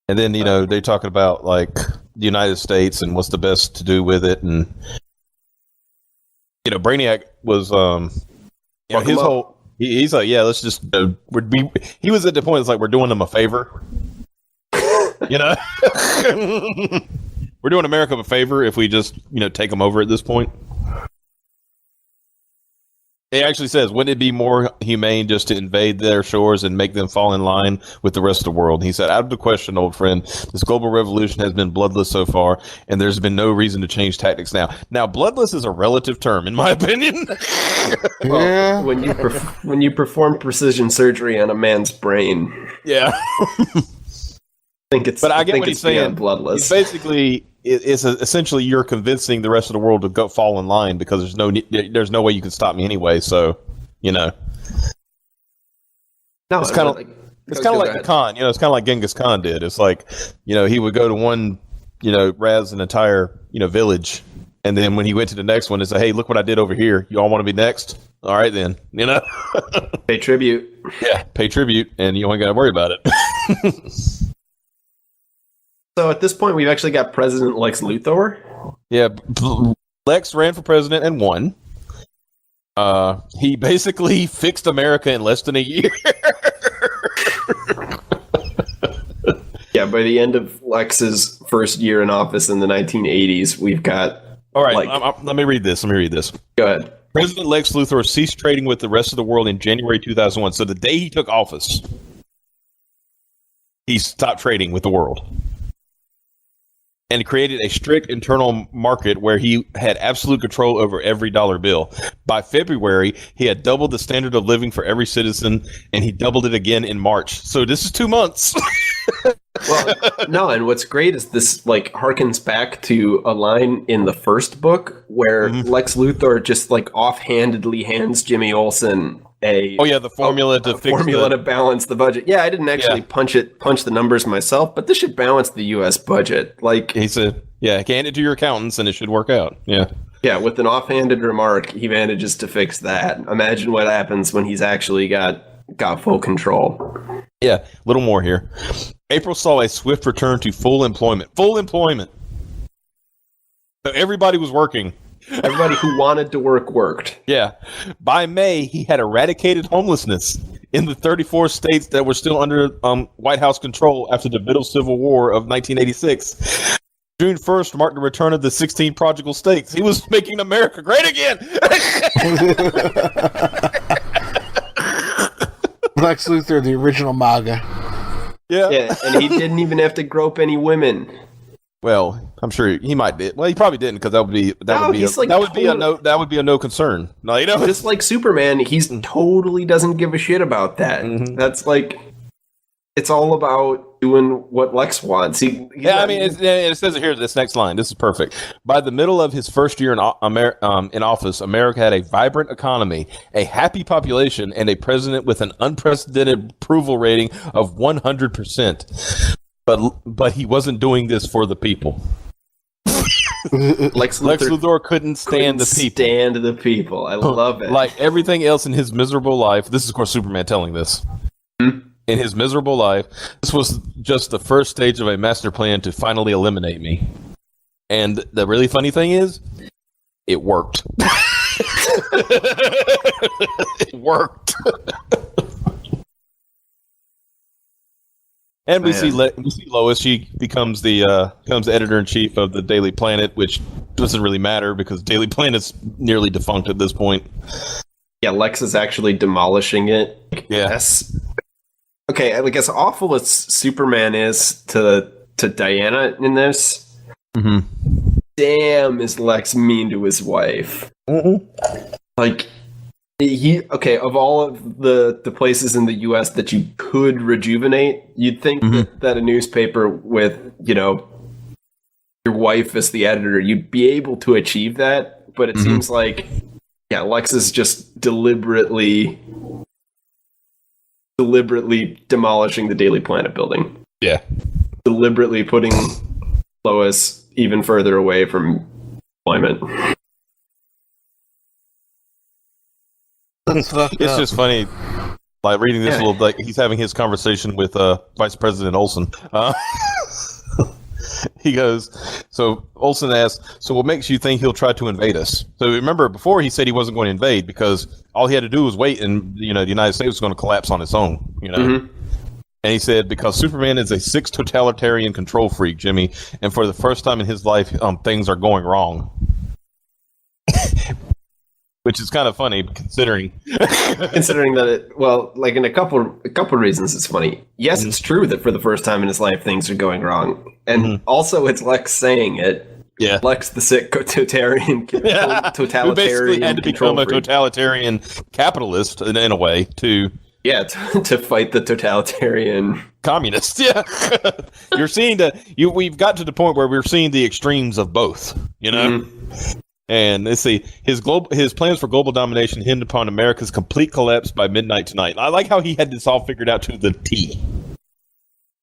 [SPEAKER 3] And then, they're talking about, like, the United States and what's the best to do with it. And, Brainiac was, his whole... He's like, yeah, let's just... he was at the point, it's like, we're doing them a favor. We're doing America a favor if we just, take them over at this point. He actually says, wouldn't it be more humane just to invade their shores and make them fall in line with the rest of the world? And he said, out of the question, old friend, this global revolution has been bloodless so far, and there's been no reason to change tactics now. Now, bloodless is a relative term, in my opinion.
[SPEAKER 4] Well, when you perform precision surgery on a man's brain.
[SPEAKER 3] Yeah.
[SPEAKER 4] I get what he's saying. Bloodless.
[SPEAKER 3] Basically, it's essentially you're convincing the rest of the world to go fall in line because there's no way you can stop me anyway. So, No, it's kind of like the Khan. It's kind of like Genghis Khan did. It's like he would go to one razz an entire village, and then when he went to the next one, it's like, hey, look what I did over here. You all want to be next? All right, then.
[SPEAKER 4] Pay tribute.
[SPEAKER 3] Yeah, pay tribute, and you ain't got to worry about it.
[SPEAKER 4] So at this point, we've actually got President Lex Luthor.
[SPEAKER 3] Yeah, Lex ran for president and won. He basically fixed America in less than a year.
[SPEAKER 4] Yeah, by the end of Lex's first year in office in the 1980s, we've got...
[SPEAKER 3] All right, let me read this.
[SPEAKER 4] Go ahead.
[SPEAKER 3] President Lex Luthor ceased trading with the rest of the world in January 2001. So the day he took office, he stopped trading with the world. And created a strict internal market where he had absolute control over every dollar bill. By February, he had doubled the standard of living for every citizen, and he doubled it again in March. So this is 2 months.
[SPEAKER 4] Well, no, and what's great is this harkens back to a line in the first book where Lex Luthor just offhandedly hands Jimmy Olsen
[SPEAKER 3] the formula to fix
[SPEAKER 4] to balance the budget. Yeah, I didn't actually punch the numbers myself, but this should balance the U.S. budget. Like
[SPEAKER 3] he said, hand it to your accountants and it should work out.
[SPEAKER 4] Yeah, with an offhanded remark, he manages to fix that. Imagine what happens when he's actually got full control.
[SPEAKER 3] Yeah, a little more here. April saw a swift return to full employment. Full employment. So everybody was working.
[SPEAKER 4] Everybody who wanted to work worked.
[SPEAKER 3] Yeah. By May, he had eradicated homelessness in the 34 states that were still under White House control after the Middle Civil War of 1986. June 1st marked the return of the 16 prodigal states. He was making America great again.
[SPEAKER 2] Lex Luthor, the original MAGA.
[SPEAKER 3] Yeah,
[SPEAKER 4] and he didn't even have to grope any women.
[SPEAKER 3] Well, I'm sure he might did. Well, he probably didn't because that would be a no concern. No,
[SPEAKER 4] just like Superman, he's totally doesn't give a shit about that.
[SPEAKER 3] Mm-hmm.
[SPEAKER 4] That's like it's all about doing what Lex wants.
[SPEAKER 3] It says it here. This next line. This is perfect. By the middle of his first year in office, America had a vibrant economy, a happy population, and a president with an unprecedented approval rating of 100%. But he wasn't doing this for the people.
[SPEAKER 4] Lex
[SPEAKER 3] Luthor couldn't stand
[SPEAKER 4] the people. I love it.
[SPEAKER 3] Like everything else in his miserable life. This is, of course, Superman telling this. In his miserable life, this was just the first stage of a master plan to finally eliminate me. And the really funny thing is, it worked. It worked. And we see Lois. She becomes the editor in chief of the Daily Planet, which doesn't really matter because Daily Planet's nearly defunct at this point.
[SPEAKER 4] Yeah, Lex is actually demolishing it.
[SPEAKER 3] Yeah.
[SPEAKER 4] Yes. Okay, like as awful as Superman is to Diana in this, damn is Lex mean to his wife. Like of all of the places in the US that you could rejuvenate, you'd think that a newspaper with, your wife as the editor, you'd be able to achieve that, but it seems like Lex is just deliberately demolishing the Daily Planet building.
[SPEAKER 3] Yeah.
[SPEAKER 4] Deliberately putting Lois even further away from employment.
[SPEAKER 2] It's
[SPEAKER 3] just funny, like reading this little, like he's having his conversation with Vice President Olsen. He goes, so Olsen asks, so what makes you think he'll try to invade us? So remember, before he said he wasn't going to invade because all he had to do was wait and, the United States was going to collapse on its own, And he said, because Superman is a sick totalitarian control freak, Jimmy, and for the first time in his life, things are going wrong. Which is kind of funny, considering
[SPEAKER 4] that in a couple reasons it's funny. Yes, it's true that for the first time in his life things are going wrong, and also it's Lex saying it.
[SPEAKER 3] Yeah,
[SPEAKER 4] Lex the sick totalitarian
[SPEAKER 3] who basically had to become a totalitarian capitalist in a way to
[SPEAKER 4] fight the totalitarian
[SPEAKER 3] communists. Yeah, you're seeing we've got to the point where we're seeing the extremes of both. And let's see, his plans for global domination hinged upon America's complete collapse by midnight tonight. I like how he had this all figured out to the T.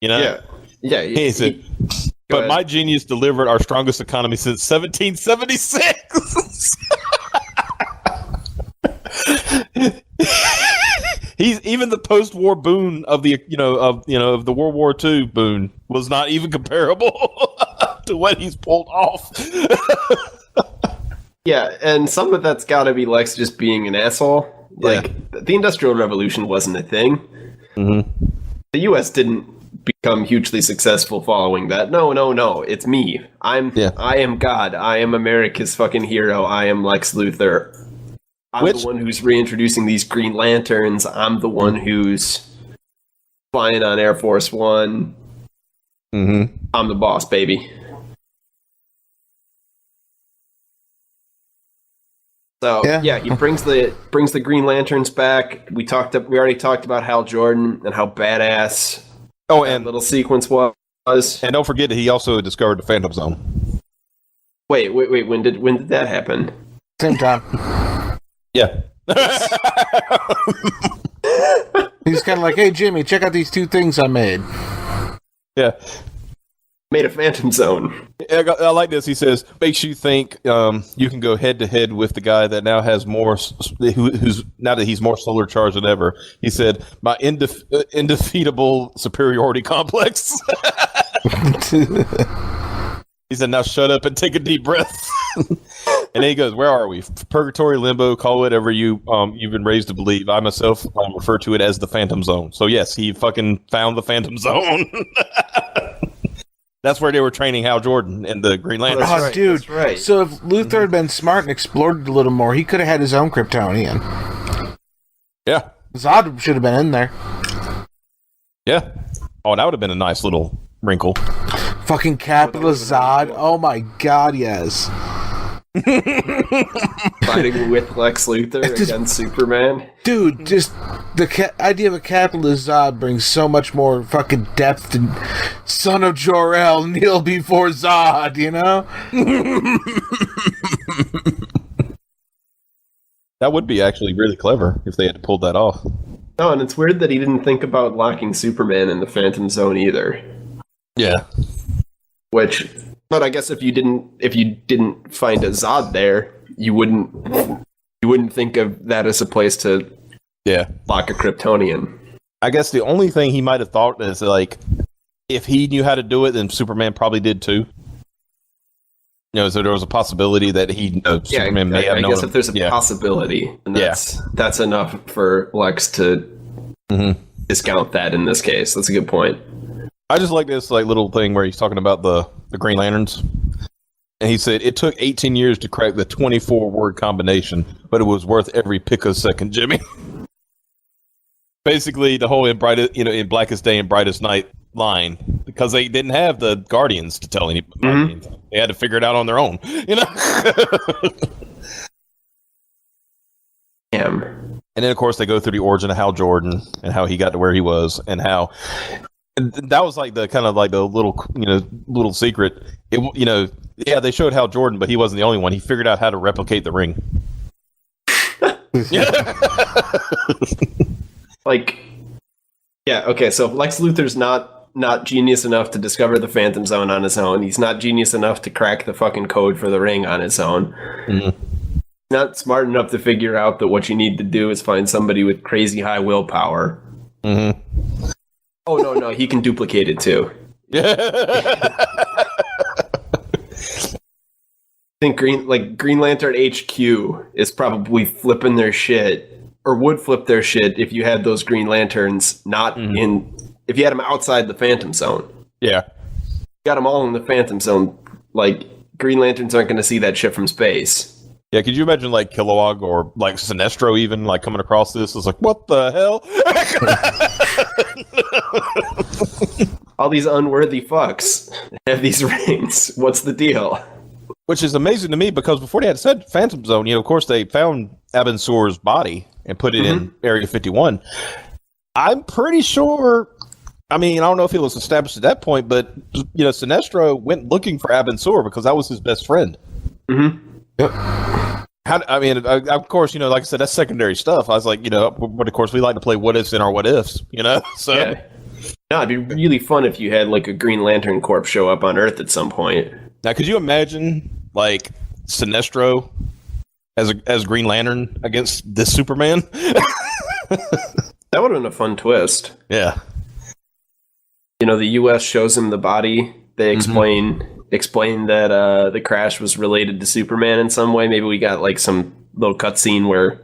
[SPEAKER 4] Yeah.
[SPEAKER 3] He said, but my genius delivered our strongest economy since 1776. He's even the post-war boon of the of the World War II boon was not even comparable to what he's pulled off.
[SPEAKER 4] Yeah, and some of that's got to be Lex just being an asshole. Like, the Industrial Revolution wasn't a thing. The U.S. didn't become hugely successful following that. No, it's me. I am God. I am America's fucking hero. I am Lex Luthor. I'm the one who's reintroducing these Green Lanterns. I'm the one who's flying on Air Force One. I'm the boss, baby. So he brings the Green Lanterns back. We already talked about Hal Jordan and how badass that little sequence was.
[SPEAKER 3] And don't forget that he also discovered the Phantom Zone.
[SPEAKER 4] Wait, when did that happen?
[SPEAKER 2] Same time.
[SPEAKER 3] Yeah.
[SPEAKER 2] He's kind of like, hey, Jimmy, check out these 2 things I made.
[SPEAKER 3] Yeah.
[SPEAKER 4] Made a Phantom Zone.
[SPEAKER 3] I like this. He says, makes you think you can go head to head with the guy that now has more, who's now that he's more solar charged than ever. He said, my indefeatable superiority complex. He said, now shut up and take a deep breath. And then he goes, where are we? Purgatory, limbo, call whatever you've been raised to believe. I myself refer to it as the Phantom Zone. So yes, he fucking found the Phantom Zone. That's where they were training Hal Jordan and the Green Lantern.
[SPEAKER 2] Oh, right, dude. That's right. So if Luthor had been smart and explored it a little more, he could have had his own Kryptonian.
[SPEAKER 3] Yeah.
[SPEAKER 2] Zod should have been in there.
[SPEAKER 3] Yeah. Oh, that would have been a nice little wrinkle.
[SPEAKER 2] Fucking capitalist Zod. Oh my god, yes.
[SPEAKER 4] Fighting with Lex Luthor against Superman.
[SPEAKER 2] Dude, just the idea of a capitalist Zod brings so much more fucking depth to Son of Jor-El, kneel before Zod, you know?
[SPEAKER 3] That would be actually really clever if they had pulled that off.
[SPEAKER 4] Oh, and it's weird that he didn't think about locking Superman in the Phantom Zone either.
[SPEAKER 3] Yeah.
[SPEAKER 4] But I guess if you didn't find a Zod there, you wouldn't think of that as a place to lock a Kryptonian.
[SPEAKER 3] I guess the only thing he might have thought is like, if he knew how to do it, then Superman probably did too. You know, so there was a possibility that Superman may have known. I guess
[SPEAKER 4] if there's a possibility, and that's enough for Lex to discount that in this case. That's a good point.
[SPEAKER 3] I just like this little thing where he's talking about the Green Lanterns. And he said, it took 18 years to crack the 24-word combination, but it was worth every picosecond, Jimmy. Basically, the whole in Blackest Day and Brightest Night line, because they didn't have the Guardians to tell anybody anything. They had to figure it out on their own, you know?
[SPEAKER 4] Damn.
[SPEAKER 3] And then, of course, they go through the origin of Hal Jordan and how he got to where he was and how... And that was like the kind of like the little secret. They showed Hal Jordan, but he wasn't the only one. He figured out how to replicate the ring.
[SPEAKER 4] So Lex Luthor's not genius enough to discover the Phantom Zone on his own. He's not genius enough to crack the fucking code for the ring on his own. Not smart enough to figure out that what you need to do is find somebody with crazy high willpower. Oh, no, he can duplicate it, too. I think Green Lantern HQ is probably flipping their shit, or would flip their shit if you had those Green Lanterns if you had them outside the Phantom Zone.
[SPEAKER 3] Yeah.
[SPEAKER 4] Got them all in the Phantom Zone. Like, Green Lanterns aren't going to see that shit from space.
[SPEAKER 3] Yeah, could you imagine like Kilowog or like Sinestro even like coming across this? It's like, what the hell?
[SPEAKER 4] All these unworthy fucks have these rings. What's the deal?
[SPEAKER 3] Which is amazing to me because before they had said Phantom Zone, of course they found Abin Sur's body and put it in Area 51. I'm pretty sure. I mean, I don't know if it was established at that point, but Sinestro went looking for Abin Sur because that was his best friend.
[SPEAKER 2] Yep.
[SPEAKER 3] Of course, like I said, that's secondary stuff. I was like, but of course, we like to play what ifs in our what ifs, So,
[SPEAKER 4] yeah. No, it'd be really fun if you had like a Green Lantern Corps show up on Earth at some point.
[SPEAKER 3] Now, could you imagine like Sinestro as Green Lantern against this Superman?
[SPEAKER 4] That would have been a fun twist.
[SPEAKER 3] Yeah.
[SPEAKER 4] The U.S. shows him the body. They explain that the crash was related to Superman in some way. Maybe we got like some little cutscene where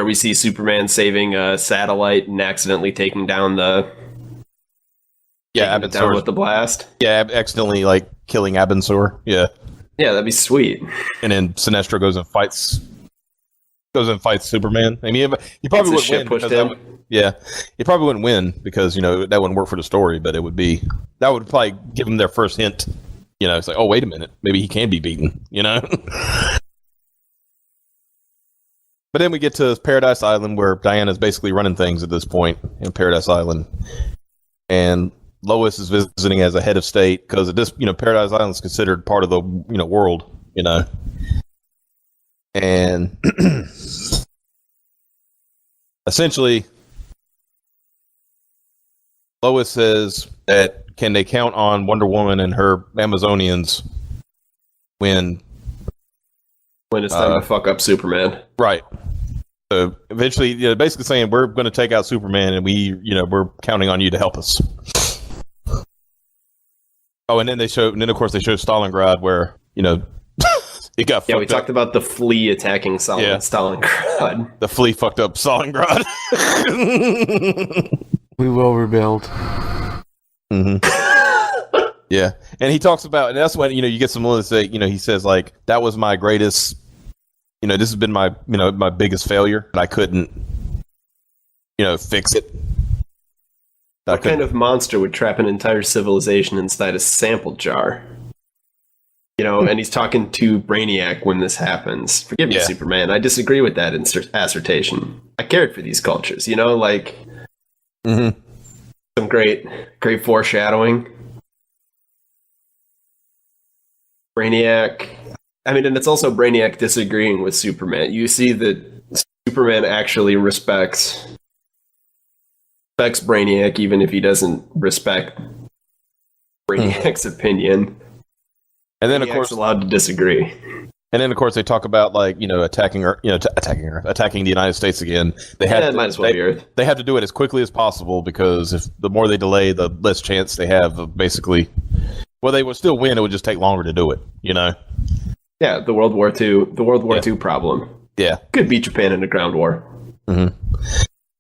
[SPEAKER 4] we see Superman saving a satellite and accidentally taking down with the blast.
[SPEAKER 3] Yeah, accidentally like killing Abin Sur. Yeah.
[SPEAKER 4] Yeah, that'd be sweet.
[SPEAKER 3] And then Sinestro goes and fights Superman. I mean, he probably wouldn't win. He probably wouldn't win because that wouldn't work for the story. But that would probably give him their first hint. It's like, oh, wait a minute, maybe he can be beaten. But then we get to Paradise Island where Diana's basically running things at this point in Paradise Island, and Lois is visiting as a head of state because at this, Paradise Island is considered part of the world. And essentially, Lois says that can they count on Wonder Woman and her Amazonians when
[SPEAKER 4] it's time to fuck up Superman.
[SPEAKER 3] Right. So eventually, basically saying we're going to take out Superman, and we're counting on you to help us. Oh, and then of course they show Stalingrad, where it got.
[SPEAKER 4] Yeah, we talked about the flea attacking Stalingrad.
[SPEAKER 3] The flea fucked up Stalingrad.
[SPEAKER 2] We will rebuild.
[SPEAKER 3] Mm-hmm. Yeah, and he talks about, and that's when you get some of say, he says like that was my greatest. This has been my my biggest failure, and I couldn't fix it.
[SPEAKER 4] What kind of monster would trap an entire civilization inside a sample jar? And he's talking to Brainiac when this happens. Forgive me, Superman. I disagree with that assertion. I cared for these cultures, some great foreshadowing. Brainiac. I mean, and it's also Brainiac disagreeing with Superman. You see that Superman actually respects Brainiac, even if he doesn't respect Brainiac's opinion.
[SPEAKER 3] And then, of course,
[SPEAKER 4] allowed to disagree.
[SPEAKER 3] And then, of course, they talk about attacking Earth, attacking the United States again. They might as well be Earth. They have to do it as quickly as possible because if the more they delay, the less chance they have of basically. Well, they would still win. It would just take longer to do it.
[SPEAKER 4] Yeah, the World War II problem.
[SPEAKER 3] Yeah,
[SPEAKER 4] could beat Japan in a ground war.
[SPEAKER 3] Mm-hmm.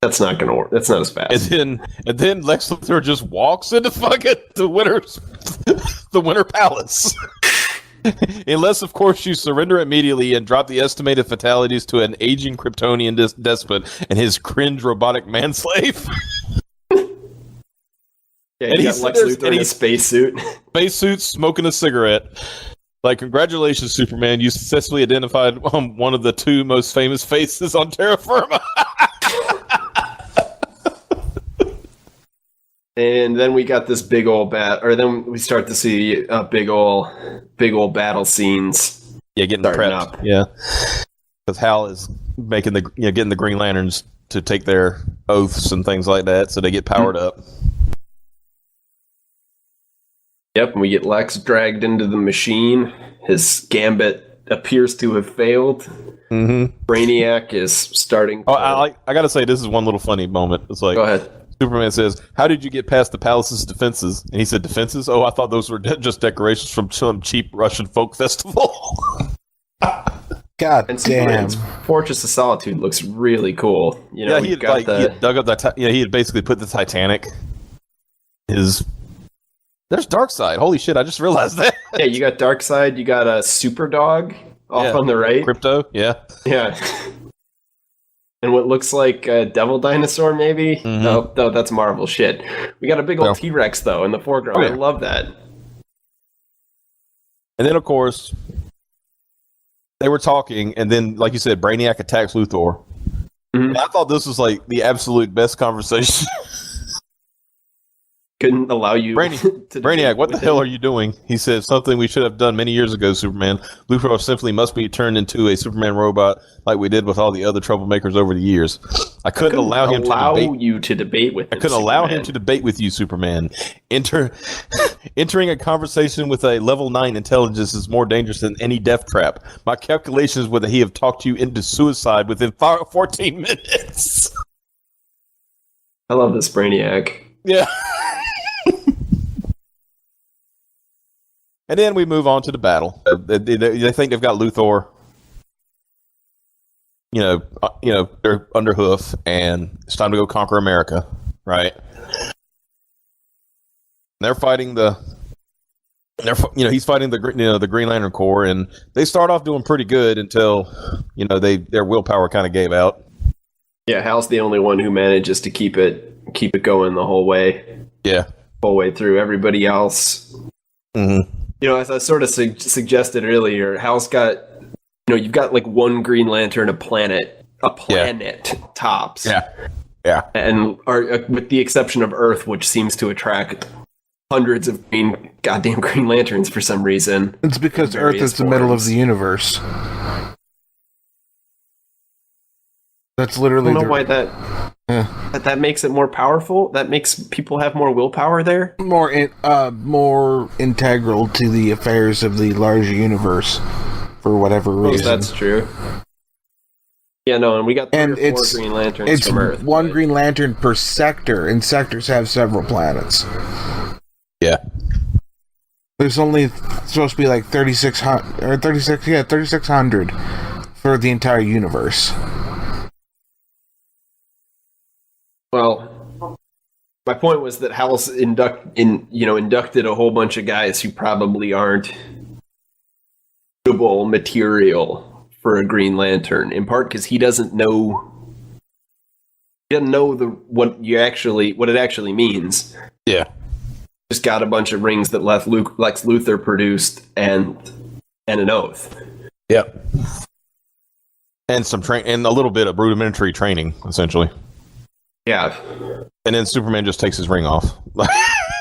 [SPEAKER 4] That's not gonna work. That's not as fast.
[SPEAKER 3] And then Lex Luthor just walks into fucking the Winter Palace. Unless, of course, you surrender immediately and drop the estimated fatalities to an aging Kryptonian despot and his cringe robotic manslave.
[SPEAKER 4] Yeah, and he's Lex Luthor in a spacesuit.
[SPEAKER 3] Spacesuit, smoking a cigarette. Like, congratulations, Superman. You successfully identified one of the two most famous faces on terra firma.
[SPEAKER 4] And then we got this big old then we start to see big old battle scenes.
[SPEAKER 3] Yeah, getting prepped up. Yeah, because Hal is making getting the Green Lanterns to take their oaths and things like that, so they get powered up.
[SPEAKER 4] Yep, and we get Lex dragged into the machine. His gambit appears to have failed.
[SPEAKER 3] Mm-hmm.
[SPEAKER 4] Brainiac is starting.
[SPEAKER 3] I gotta say, this is one little funny moment. It's like,
[SPEAKER 4] go ahead.
[SPEAKER 3] Superman says, "How did you get past the palace's defenses?" And he said, "Defenses? Oh, I thought those were just decorations from some cheap Russian folk festival."
[SPEAKER 2] God
[SPEAKER 4] and
[SPEAKER 2] damn!
[SPEAKER 4] Superman's Fortress of Solitude looks really cool.
[SPEAKER 3] He had dug up that. He had basically put the Titanic. There's Darkseid. Holy shit! I just realized that.
[SPEAKER 4] Yeah, you got Darkseid. You got a Super Dog off on the right.
[SPEAKER 3] Crypto. Yeah.
[SPEAKER 4] Yeah. And what looks like a devil dinosaur, maybe?
[SPEAKER 3] Mm-hmm.
[SPEAKER 4] No, that's Marvel shit. We got a big old T-Rex, though, in the foreground. I love that.
[SPEAKER 3] And then, of course, they were talking, and then, like you said, Brainiac attacks Luthor. Mm-hmm. And I thought this was, like, the absolute best conversation.
[SPEAKER 4] Couldn't allow you
[SPEAKER 3] Brainiac, what the hell are you doing? He said, something we should have done many years ago, Superman. Luthor simply must be turned into a Superman robot like we did with all the other troublemakers over the years. I couldn't allow him
[SPEAKER 4] to debate with him.
[SPEAKER 3] I couldn't allow him to debate with you, Superman. Entering a conversation with a level 9 intelligence is more dangerous than any death trap. My calculations were that he have talked you into suicide within 14 minutes.
[SPEAKER 4] I love this Brainiac.
[SPEAKER 3] Yeah. And then we move on to the battle. They think they've got Luthor, they're under hoof, and it's time to go conquer America, right? They're fighting he's fighting the Green Lantern Corps, and they start off doing pretty good until, their willpower kind of gave out.
[SPEAKER 4] Yeah, Hal's the only one who manages to keep it going the whole way.
[SPEAKER 3] Yeah,
[SPEAKER 4] whole way through. Everybody else.
[SPEAKER 3] Mm-hmm.
[SPEAKER 4] As I sort of suggested earlier, Hal's got, you've got like one Green Lantern a planet tops.
[SPEAKER 3] Yeah.
[SPEAKER 4] And with the exception of Earth, which seems to attract hundreds of goddamn Green Lanterns for some reason.
[SPEAKER 2] It's because Earth is the middle of the universe. That's literally.
[SPEAKER 4] I don't know why that makes it more powerful. That makes people have more willpower there.
[SPEAKER 2] More integral to the affairs of the larger universe, for whatever reason.
[SPEAKER 4] That's true. Yeah, no, and we got 3 or 4 Green Lanterns from Earth.
[SPEAKER 2] It's one Green Lantern per sector, and sectors have several planets.
[SPEAKER 3] Yeah.
[SPEAKER 2] There's only supposed to be like 3,600 for the entire universe.
[SPEAKER 4] Well, my point was that Hal's inducted a whole bunch of guys who probably aren't suitable material for a Green Lantern, in part because he doesn't know what it actually means.
[SPEAKER 3] Yeah.
[SPEAKER 4] Just got a bunch of rings that Lex Luthor produced and an oath.
[SPEAKER 3] Yep. And and a little bit of rudimentary training, essentially.
[SPEAKER 4] Yeah.
[SPEAKER 3] And then Superman just takes his ring off.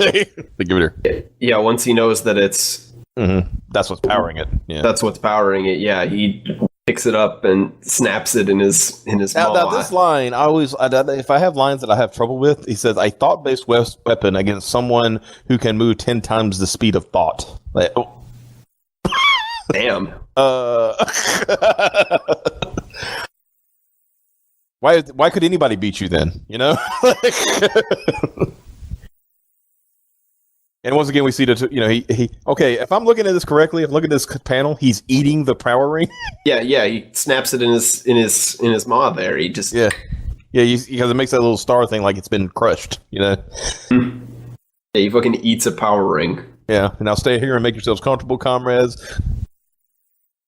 [SPEAKER 3] They give it her.
[SPEAKER 4] Yeah, once he knows that it's...
[SPEAKER 3] Mm-hmm. That's what's powering it. Yeah.
[SPEAKER 4] That's what's powering it, yeah. He picks it up and snaps it in his maw.
[SPEAKER 3] Now this line, if I have lines that I have trouble with, he says, "A thought-based weapon against someone who can move 10 times the speed of thought." Like, oh.
[SPEAKER 4] Damn.
[SPEAKER 3] Why could anybody beat you then? You know. And once again, we see that he. Okay, if I'm looking at this correctly, if I'm looking at this panel, he's eating the power ring. Yeah,
[SPEAKER 4] he snaps it in his maw. There, he just
[SPEAKER 3] because it makes that little star thing like it's been crushed. You know.
[SPEAKER 4] Yeah, he fucking eats a power ring.
[SPEAKER 3] Yeah, and now stay here and make yourselves comfortable, comrades.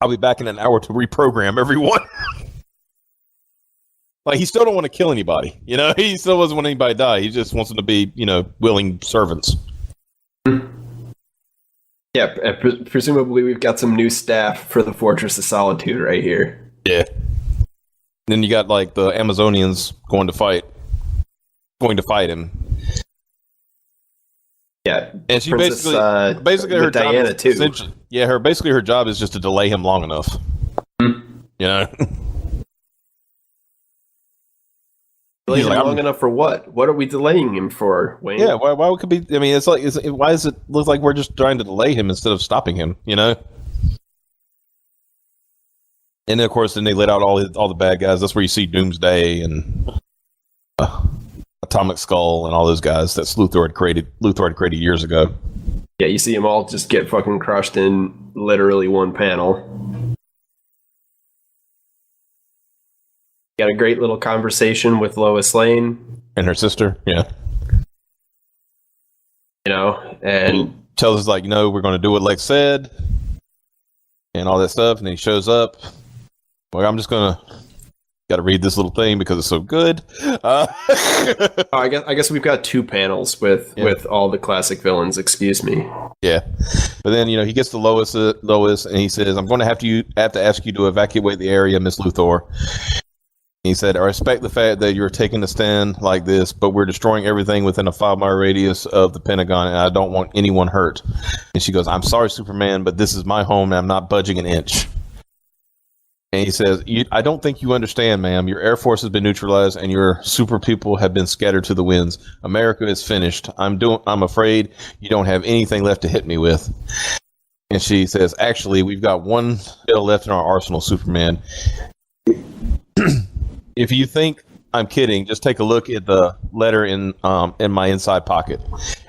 [SPEAKER 3] I'll be back in an hour to reprogram everyone. Like, he still don't want to kill anybody. You know, he still doesn't want anybody to die. He just wants them to be, willing servants.
[SPEAKER 4] Yeah, presumably we've got some new staff for the Fortress of Solitude right here.
[SPEAKER 3] Yeah. Then you got, like, the Amazonians going to fight him.
[SPEAKER 4] Yeah,
[SPEAKER 3] and she
[SPEAKER 4] basically
[SPEAKER 3] her
[SPEAKER 4] Diana
[SPEAKER 3] job is, too. Yeah, her job is just to delay him long enough.
[SPEAKER 4] Mm-hmm.
[SPEAKER 3] You know.
[SPEAKER 4] Delaying him long enough for what? What are we delaying him for, Wayne?
[SPEAKER 3] Yeah, why could be? I mean, it's like, why does it look like we're just trying to delay him instead of stopping him? You know. And then, of course, they let out all the bad guys. That's where you see Doomsday and Atomic Skull and all those guys that Luthor had created years ago.
[SPEAKER 4] Yeah, you see them all just get fucking crushed in literally one panel. Got a great little conversation with Lois Lane
[SPEAKER 3] and her sister. Yeah,
[SPEAKER 4] and
[SPEAKER 3] tells us, like, we're going to do what Lex said and all that stuff. And then he shows up. Well, I'm just gonna got to read this little thing because it's so good.
[SPEAKER 4] I guess we've got 2 panels with all the classic villains. Excuse me.
[SPEAKER 3] Yeah, but then he gets to Lois, and he says, "I'm going to have to ask you to evacuate the area, Miss Luthor." He said, "I respect the fact that you're taking a stand like this, but we're destroying everything within a 5-mile radius of the Pentagon, and I don't want anyone hurt." And she goes, "I'm sorry, Superman, but this is my home, and I'm not budging an inch." And he says, "I don't think you understand, ma'am. Your Air Force has been neutralized, and your super people have been scattered to the winds. America is finished. I'm afraid you don't have anything left to hit me with." And she says, "Actually, we've got one bill left in our arsenal, Superman. If you think I'm kidding, just take a look at the letter in my inside pocket."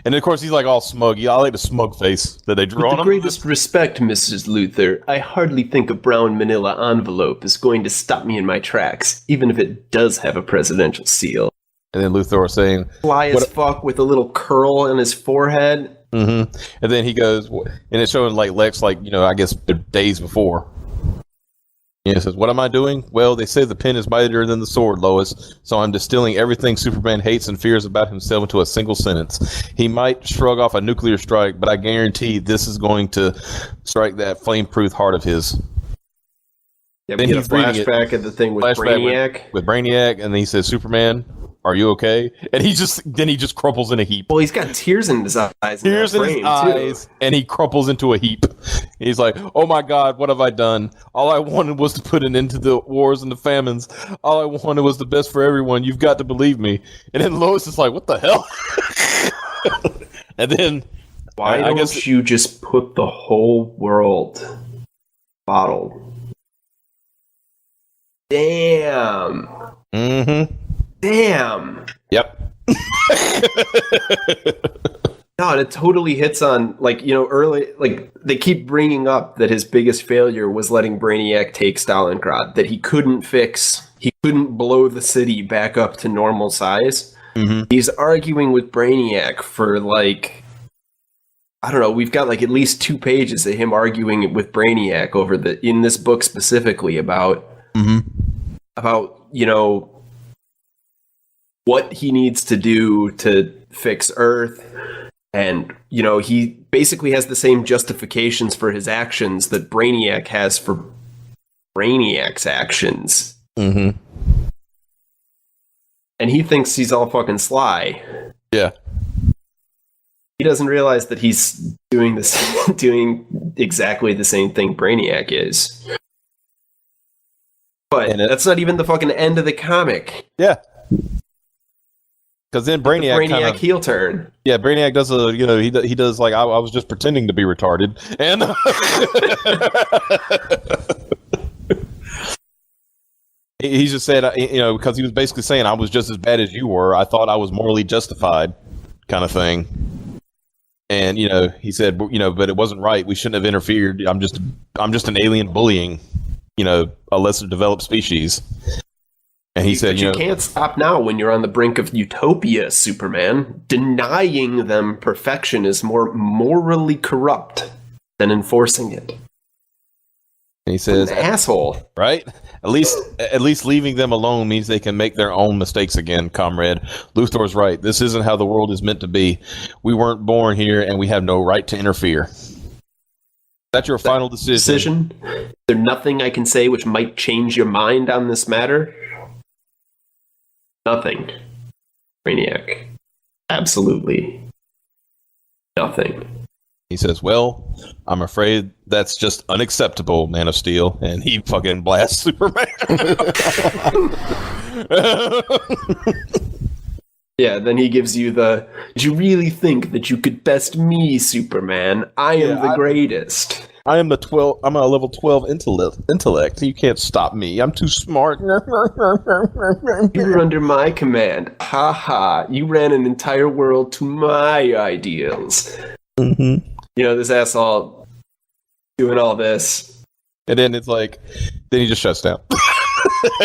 [SPEAKER 3] And of course, he's like all smug. I like the smug face that they drew on him.
[SPEAKER 4] With the greatest respect, Mrs. Luthor, I hardly think a brown manila envelope is going to stop me in my tracks, even if it does have a presidential seal.
[SPEAKER 3] And then Luthor was saying,
[SPEAKER 4] "Fly as fuck," with a little curl on his forehead.
[SPEAKER 3] Mm-hmm. And then he goes, and it's showing like Lex, like, I guess days before. And he says, "What am I doing? Well, they say the pen is mightier than the sword, Lois. So I'm distilling everything Superman hates and fears about himself into a single sentence. He might shrug off a nuclear strike, but I guarantee this is going to strike that flame-proof heart of his."
[SPEAKER 4] Yeah, then he's flashback at the thing with Brainiac.
[SPEAKER 3] With Brainiac, and then he says, "Superman, Are you okay? And he just crumples in a heap.
[SPEAKER 4] Well, he's got tears in his eyes.
[SPEAKER 3] Tears in his eyes, and he crumples into a heap. He's like, "Oh my God, what have I done? All I wanted was to put an end to the wars and the famines. All I wanted was the best for everyone. You've got to believe me." And then Lois is like, "What the hell?" And then,
[SPEAKER 4] why don't you just put the whole world bottled? Damn.
[SPEAKER 3] Mm-hmm.
[SPEAKER 4] Damn.
[SPEAKER 3] Yep.
[SPEAKER 4] No, and it totally hits on, like, you know, early, like, they keep bringing up that his biggest failure was letting Brainiac take Stalingrad, that he couldn't blow the city back up to normal size.
[SPEAKER 3] Mm-hmm.
[SPEAKER 4] He's arguing with Brainiac for, like, I don't know, we've got, like, at least 2 pages of him arguing with Brainiac in this book specifically about, you know, what he needs to do to fix Earth. And, you know, he basically has the same justifications for his actions that Brainiac has for Brainiac's actions.
[SPEAKER 3] Mm-hmm.
[SPEAKER 4] And he thinks he's all fucking sly.
[SPEAKER 3] Yeah.
[SPEAKER 4] He doesn't realize that he's doing exactly the same thing Brainiac is. But that's not even the fucking end of the comic.
[SPEAKER 3] Yeah. Because then Brainiac
[SPEAKER 4] kind of heel turn.
[SPEAKER 3] Yeah, Brainiac does he does like I was just pretending to be retarded, and he just said, you know, because he was basically saying I was just as bad as you were. I thought I was morally justified, kind of thing. And you know, he said, you know, but it wasn't right. We shouldn't have interfered. I'm just an alien bullying, you know, a lesser developed species. And he said,
[SPEAKER 4] you can't stop now when you're on the brink of utopia, Superman. Denying them perfection is more morally corrupt than enforcing it.
[SPEAKER 3] And he says,
[SPEAKER 4] an asshole,
[SPEAKER 3] right? At least leaving them alone means they can make their own mistakes again, comrade. Luthor's right. This isn't how the world is meant to be. We weren't born here, and we have no right to interfere. Is that your final decision?
[SPEAKER 4] Is there nothing I can say which might change your mind on this matter? Nothing. Brainiac. Absolutely nothing.
[SPEAKER 3] He says, well, I'm afraid that's just unacceptable, Man of Steel. And he fucking blasts Superman.
[SPEAKER 4] Yeah, then he gives you did you really think that you could best me, Superman? I am the greatest.
[SPEAKER 3] I'm a level 12 intellect. You can't stop me. I'm too smart.
[SPEAKER 4] You're under my command. Ha ha. You ran an entire world to my ideals.
[SPEAKER 3] Mm-hmm.
[SPEAKER 4] You know, this asshole doing all this.
[SPEAKER 3] And then it's like, then he just shuts down.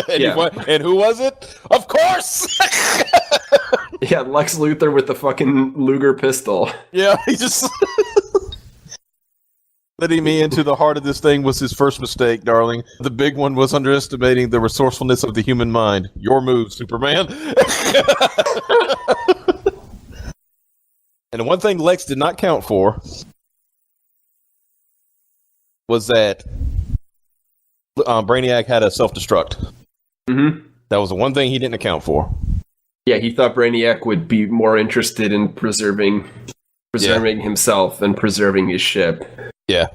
[SPEAKER 3] And,
[SPEAKER 4] yeah.
[SPEAKER 3] And who was it? Of course!
[SPEAKER 4] Yeah, Lex Luthor with the fucking Luger pistol.
[SPEAKER 3] Yeah, he just... Letting me into the heart of this thing was his first mistake, darling. The big one was underestimating the resourcefulness of the human mind. Your move, Superman. And the one thing Lex did not count for was that Brainiac had a self-destruct.
[SPEAKER 4] Mm-hmm.
[SPEAKER 3] That was the one thing he didn't account for.
[SPEAKER 4] Yeah, he thought Brainiac would be more interested in preserving himself than preserving his ship.
[SPEAKER 3] Yeah.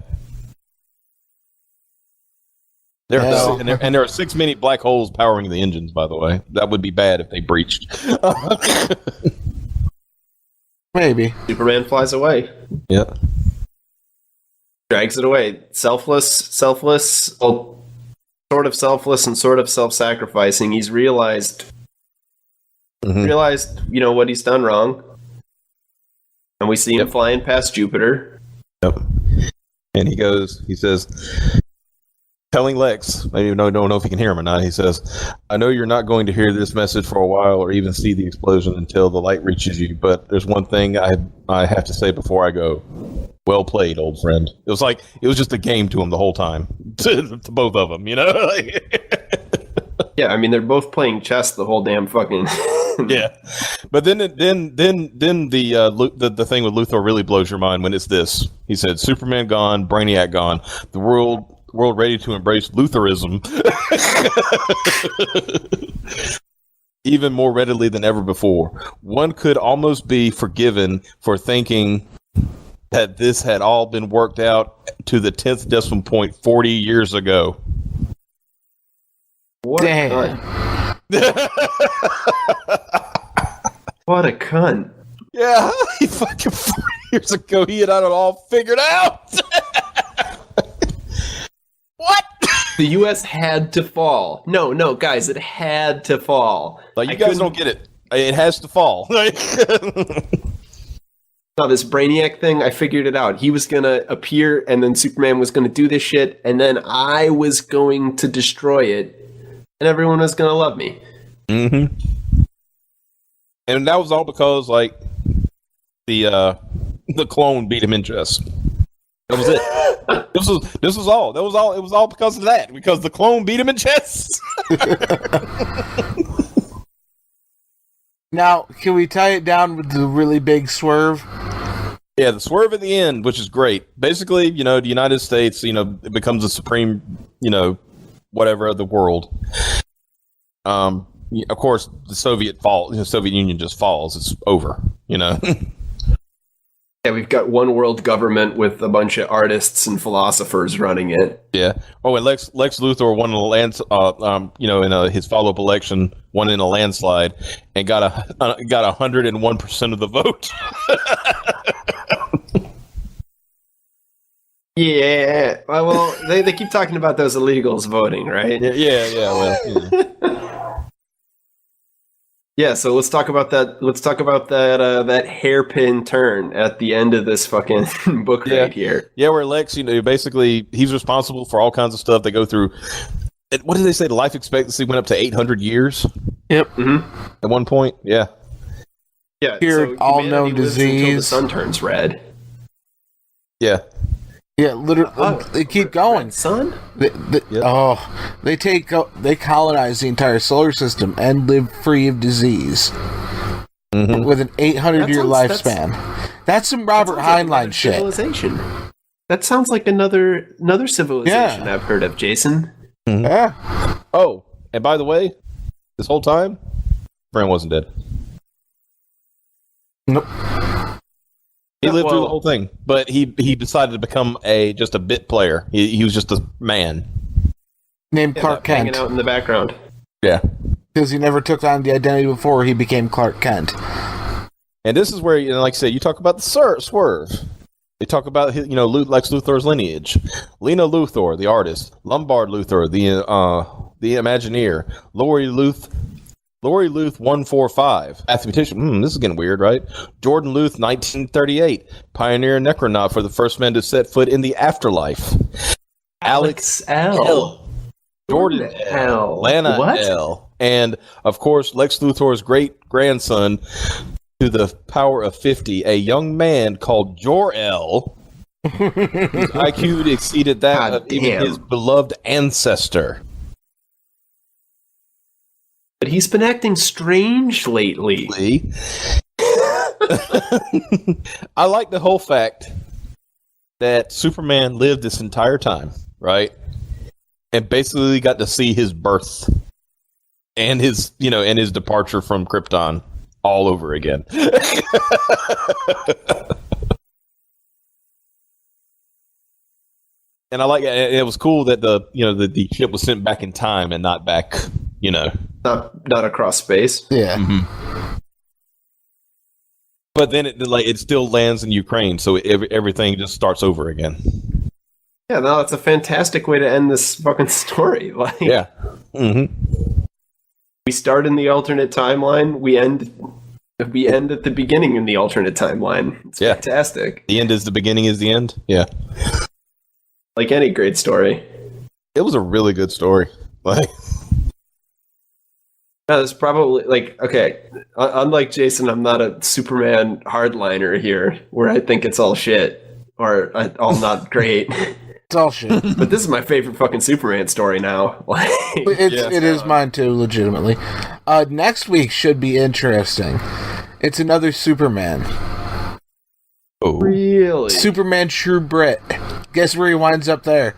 [SPEAKER 3] There are 6 mini black holes powering the engines, by the way. That would be bad if they breached.
[SPEAKER 2] Maybe.
[SPEAKER 4] Superman flies away.
[SPEAKER 3] Yeah.
[SPEAKER 4] Drags it away. Selfless, well, sort of selfless and sort of self-sacrificing. He's realized, you know, what he's done wrong. And we see him flying past Jupiter.
[SPEAKER 3] Yep. And he says, telling Lex, I don't know if he can hear him or not, he says, I know you're not going to hear this message for a while or even see the explosion until the light reaches you, but there's one thing I have to say before I go. Well played, old friend. It was just a game to him the whole time. to both of them, you know?
[SPEAKER 4] Yeah, I mean, they're both playing chess the whole damn fucking...
[SPEAKER 3] Yeah. But then the thing with Luthor really blows your mind when it's this. He said, Superman gone, Brainiac gone, the world ready to embrace Luthorism. even more readily than ever before. One could almost be forgiven for thinking that this had all been worked out to the 10th decimal point 40 years ago.
[SPEAKER 4] What
[SPEAKER 2] Damn.
[SPEAKER 4] a cunt. What a cunt.
[SPEAKER 3] Yeah, he fucking 40 years ago, he had it all figured out. What?
[SPEAKER 4] The U.S. had to fall. No, guys, it had to fall.
[SPEAKER 3] Like, you guys don't get it. It has to fall.
[SPEAKER 4] No, this Brainiac thing, I figured it out. He was going to appear, and then Superman was going to do this shit, and then I was going to destroy it, and everyone was going to love me.
[SPEAKER 3] Mm-hmm. And that was all because, like, the clone beat him in chess. That was it. This was all. That was all. It was all because of that. Because the clone beat him in chess.
[SPEAKER 2] Now, can we tie it down with the really big swerve?
[SPEAKER 3] Yeah, the swerve at the end, which is great. Basically, the United States, it becomes the supreme, whatever of the world. Of course, the Soviet Union just falls. It's over.
[SPEAKER 4] Yeah, we've got one world government with a bunch of artists and philosophers running it.
[SPEAKER 3] Yeah. Oh, and Lex Luthor won in his follow-up election, won in a landslide, and got 101% of the vote.
[SPEAKER 4] Yeah. Well, they keep talking about those illegals voting, right?
[SPEAKER 3] Yeah. Well, yeah.
[SPEAKER 4] Yeah, so let's talk about that. Let's talk about that hairpin turn at the end of this fucking book right here.
[SPEAKER 3] Yeah, where Lex, basically he's responsible for all kinds of stuff they go through. What did they say? The life expectancy went up to 800 years.
[SPEAKER 2] Yep.
[SPEAKER 4] Mm-hmm.
[SPEAKER 3] At one point, yeah.
[SPEAKER 4] Yeah.
[SPEAKER 2] Cured all known disease
[SPEAKER 4] until the sun turns red.
[SPEAKER 3] Yeah.
[SPEAKER 2] Yeah, literally, they keep going.
[SPEAKER 4] Sun?
[SPEAKER 2] They colonize the entire solar system and live free of disease with an 800-year lifespan. That's some Robert Heinlein shit.
[SPEAKER 4] Civilization. That sounds like another civilization I've heard of, Jason.
[SPEAKER 3] Mm-hmm. Yeah. Oh, and by the way, this whole time, Fran wasn't dead.
[SPEAKER 2] Nope.
[SPEAKER 3] He lived through the whole thing, but he decided to become just a bit player. He was just a man
[SPEAKER 2] named Clark Kent,
[SPEAKER 4] hanging out in the background.
[SPEAKER 3] Yeah,
[SPEAKER 2] because he never took on the identity before he became Clark Kent.
[SPEAKER 3] And this is where, like I said, you talk about the swerve. You talk about his, Lex Luthor's lineage. Lena Luthor, the artist. Lombard Luthor, the Imagineer. Lori Luth 145. Mathematician. This is getting weird, right? Jordan Luth, 1938. Pioneer necronaut for the first man to set foot in the afterlife. Alex L. Jordan L. Lana L. And, of course, Lex Luthor's great-grandson to the power of 50, a young man called Jor-El, whose IQ exceeded that of even his beloved ancestor.
[SPEAKER 4] But he's been acting strange lately.
[SPEAKER 3] I like the whole fact that Superman lived this entire time, right? And basically got to see his birth and his departure from Krypton all over again. And I like it was cool that the ship was sent back in time and not back,
[SPEAKER 4] not across space.
[SPEAKER 2] Yeah.
[SPEAKER 3] Mm-hmm. But then it still lands in Ukraine, so everything just starts over again.
[SPEAKER 4] Yeah, no, it's a fantastic way to end this fucking story.
[SPEAKER 3] Yeah. Mm-hmm.
[SPEAKER 4] We start in the alternate timeline. We end at the beginning in the alternate timeline. It's fantastic.
[SPEAKER 3] The end is the beginning is the end. Yeah.
[SPEAKER 4] Like any great story.
[SPEAKER 3] It was a really good story.
[SPEAKER 4] It's probably okay. Unlike Jason, I'm not a Superman hardliner here, where I think it's all shit or all not great.
[SPEAKER 2] It's all shit.
[SPEAKER 4] But this is my favorite fucking Superman story now.
[SPEAKER 2] It is mine too, legitimately. Next week should be interesting. It's another Superman.
[SPEAKER 3] Oh,
[SPEAKER 4] really?
[SPEAKER 2] Superman True Brit. Guess where he winds up there?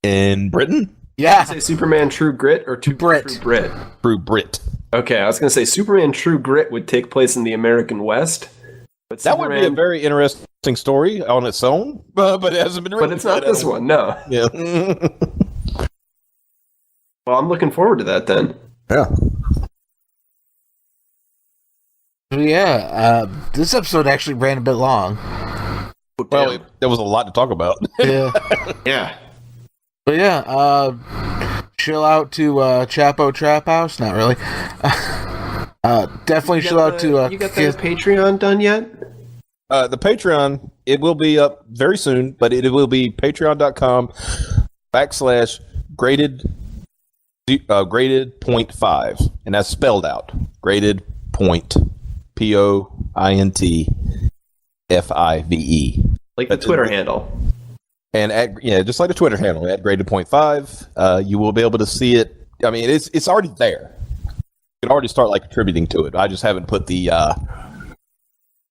[SPEAKER 3] In Britain?
[SPEAKER 2] Yeah.
[SPEAKER 4] Say Superman True Grit or True Brit?
[SPEAKER 3] True Brit.
[SPEAKER 4] Okay, I was going to say Superman True Grit would take place in the American West. But
[SPEAKER 3] that would be a very interesting story on its own, but it hasn't been written.
[SPEAKER 4] But it's not this one, no.
[SPEAKER 3] Yeah.
[SPEAKER 4] Well, I'm looking forward to that then.
[SPEAKER 3] Yeah.
[SPEAKER 2] Yeah, this episode actually ran a bit long.
[SPEAKER 3] Well, there was a lot to talk about.
[SPEAKER 2] Yeah.
[SPEAKER 4] Yeah.
[SPEAKER 2] But yeah, chill out to Chapo Trap House. Not really. Definitely chill out to...
[SPEAKER 4] you got the Patreon done yet?
[SPEAKER 3] The Patreon, it will be up very soon, but it will be patreon.com/graded 0.5, and that's spelled out. Graded point POINTFIVE.
[SPEAKER 4] Like the Twitter handle.
[SPEAKER 3] And just like the Twitter handle, at graded 0.5, you will be able to see it. I mean, it's already there. You can already start like contributing to it. I just haven't put the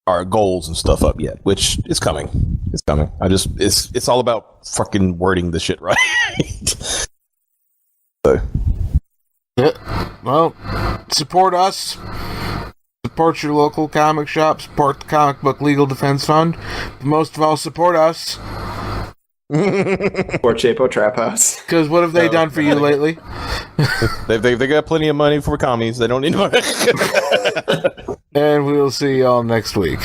[SPEAKER 3] our goals and stuff up yet, which is coming. It's coming. It's all about fucking wording the shit right. So.
[SPEAKER 2] Yeah. Well, support us. Support your local comic shop. Support the Comic Book Legal Defense Fund. But most of all, support us.
[SPEAKER 4] Or Chapo Trap House.
[SPEAKER 2] Because what have they done for you lately?
[SPEAKER 3] They got plenty of money for commies. They don't need money.
[SPEAKER 2] And we'll see y'all next week.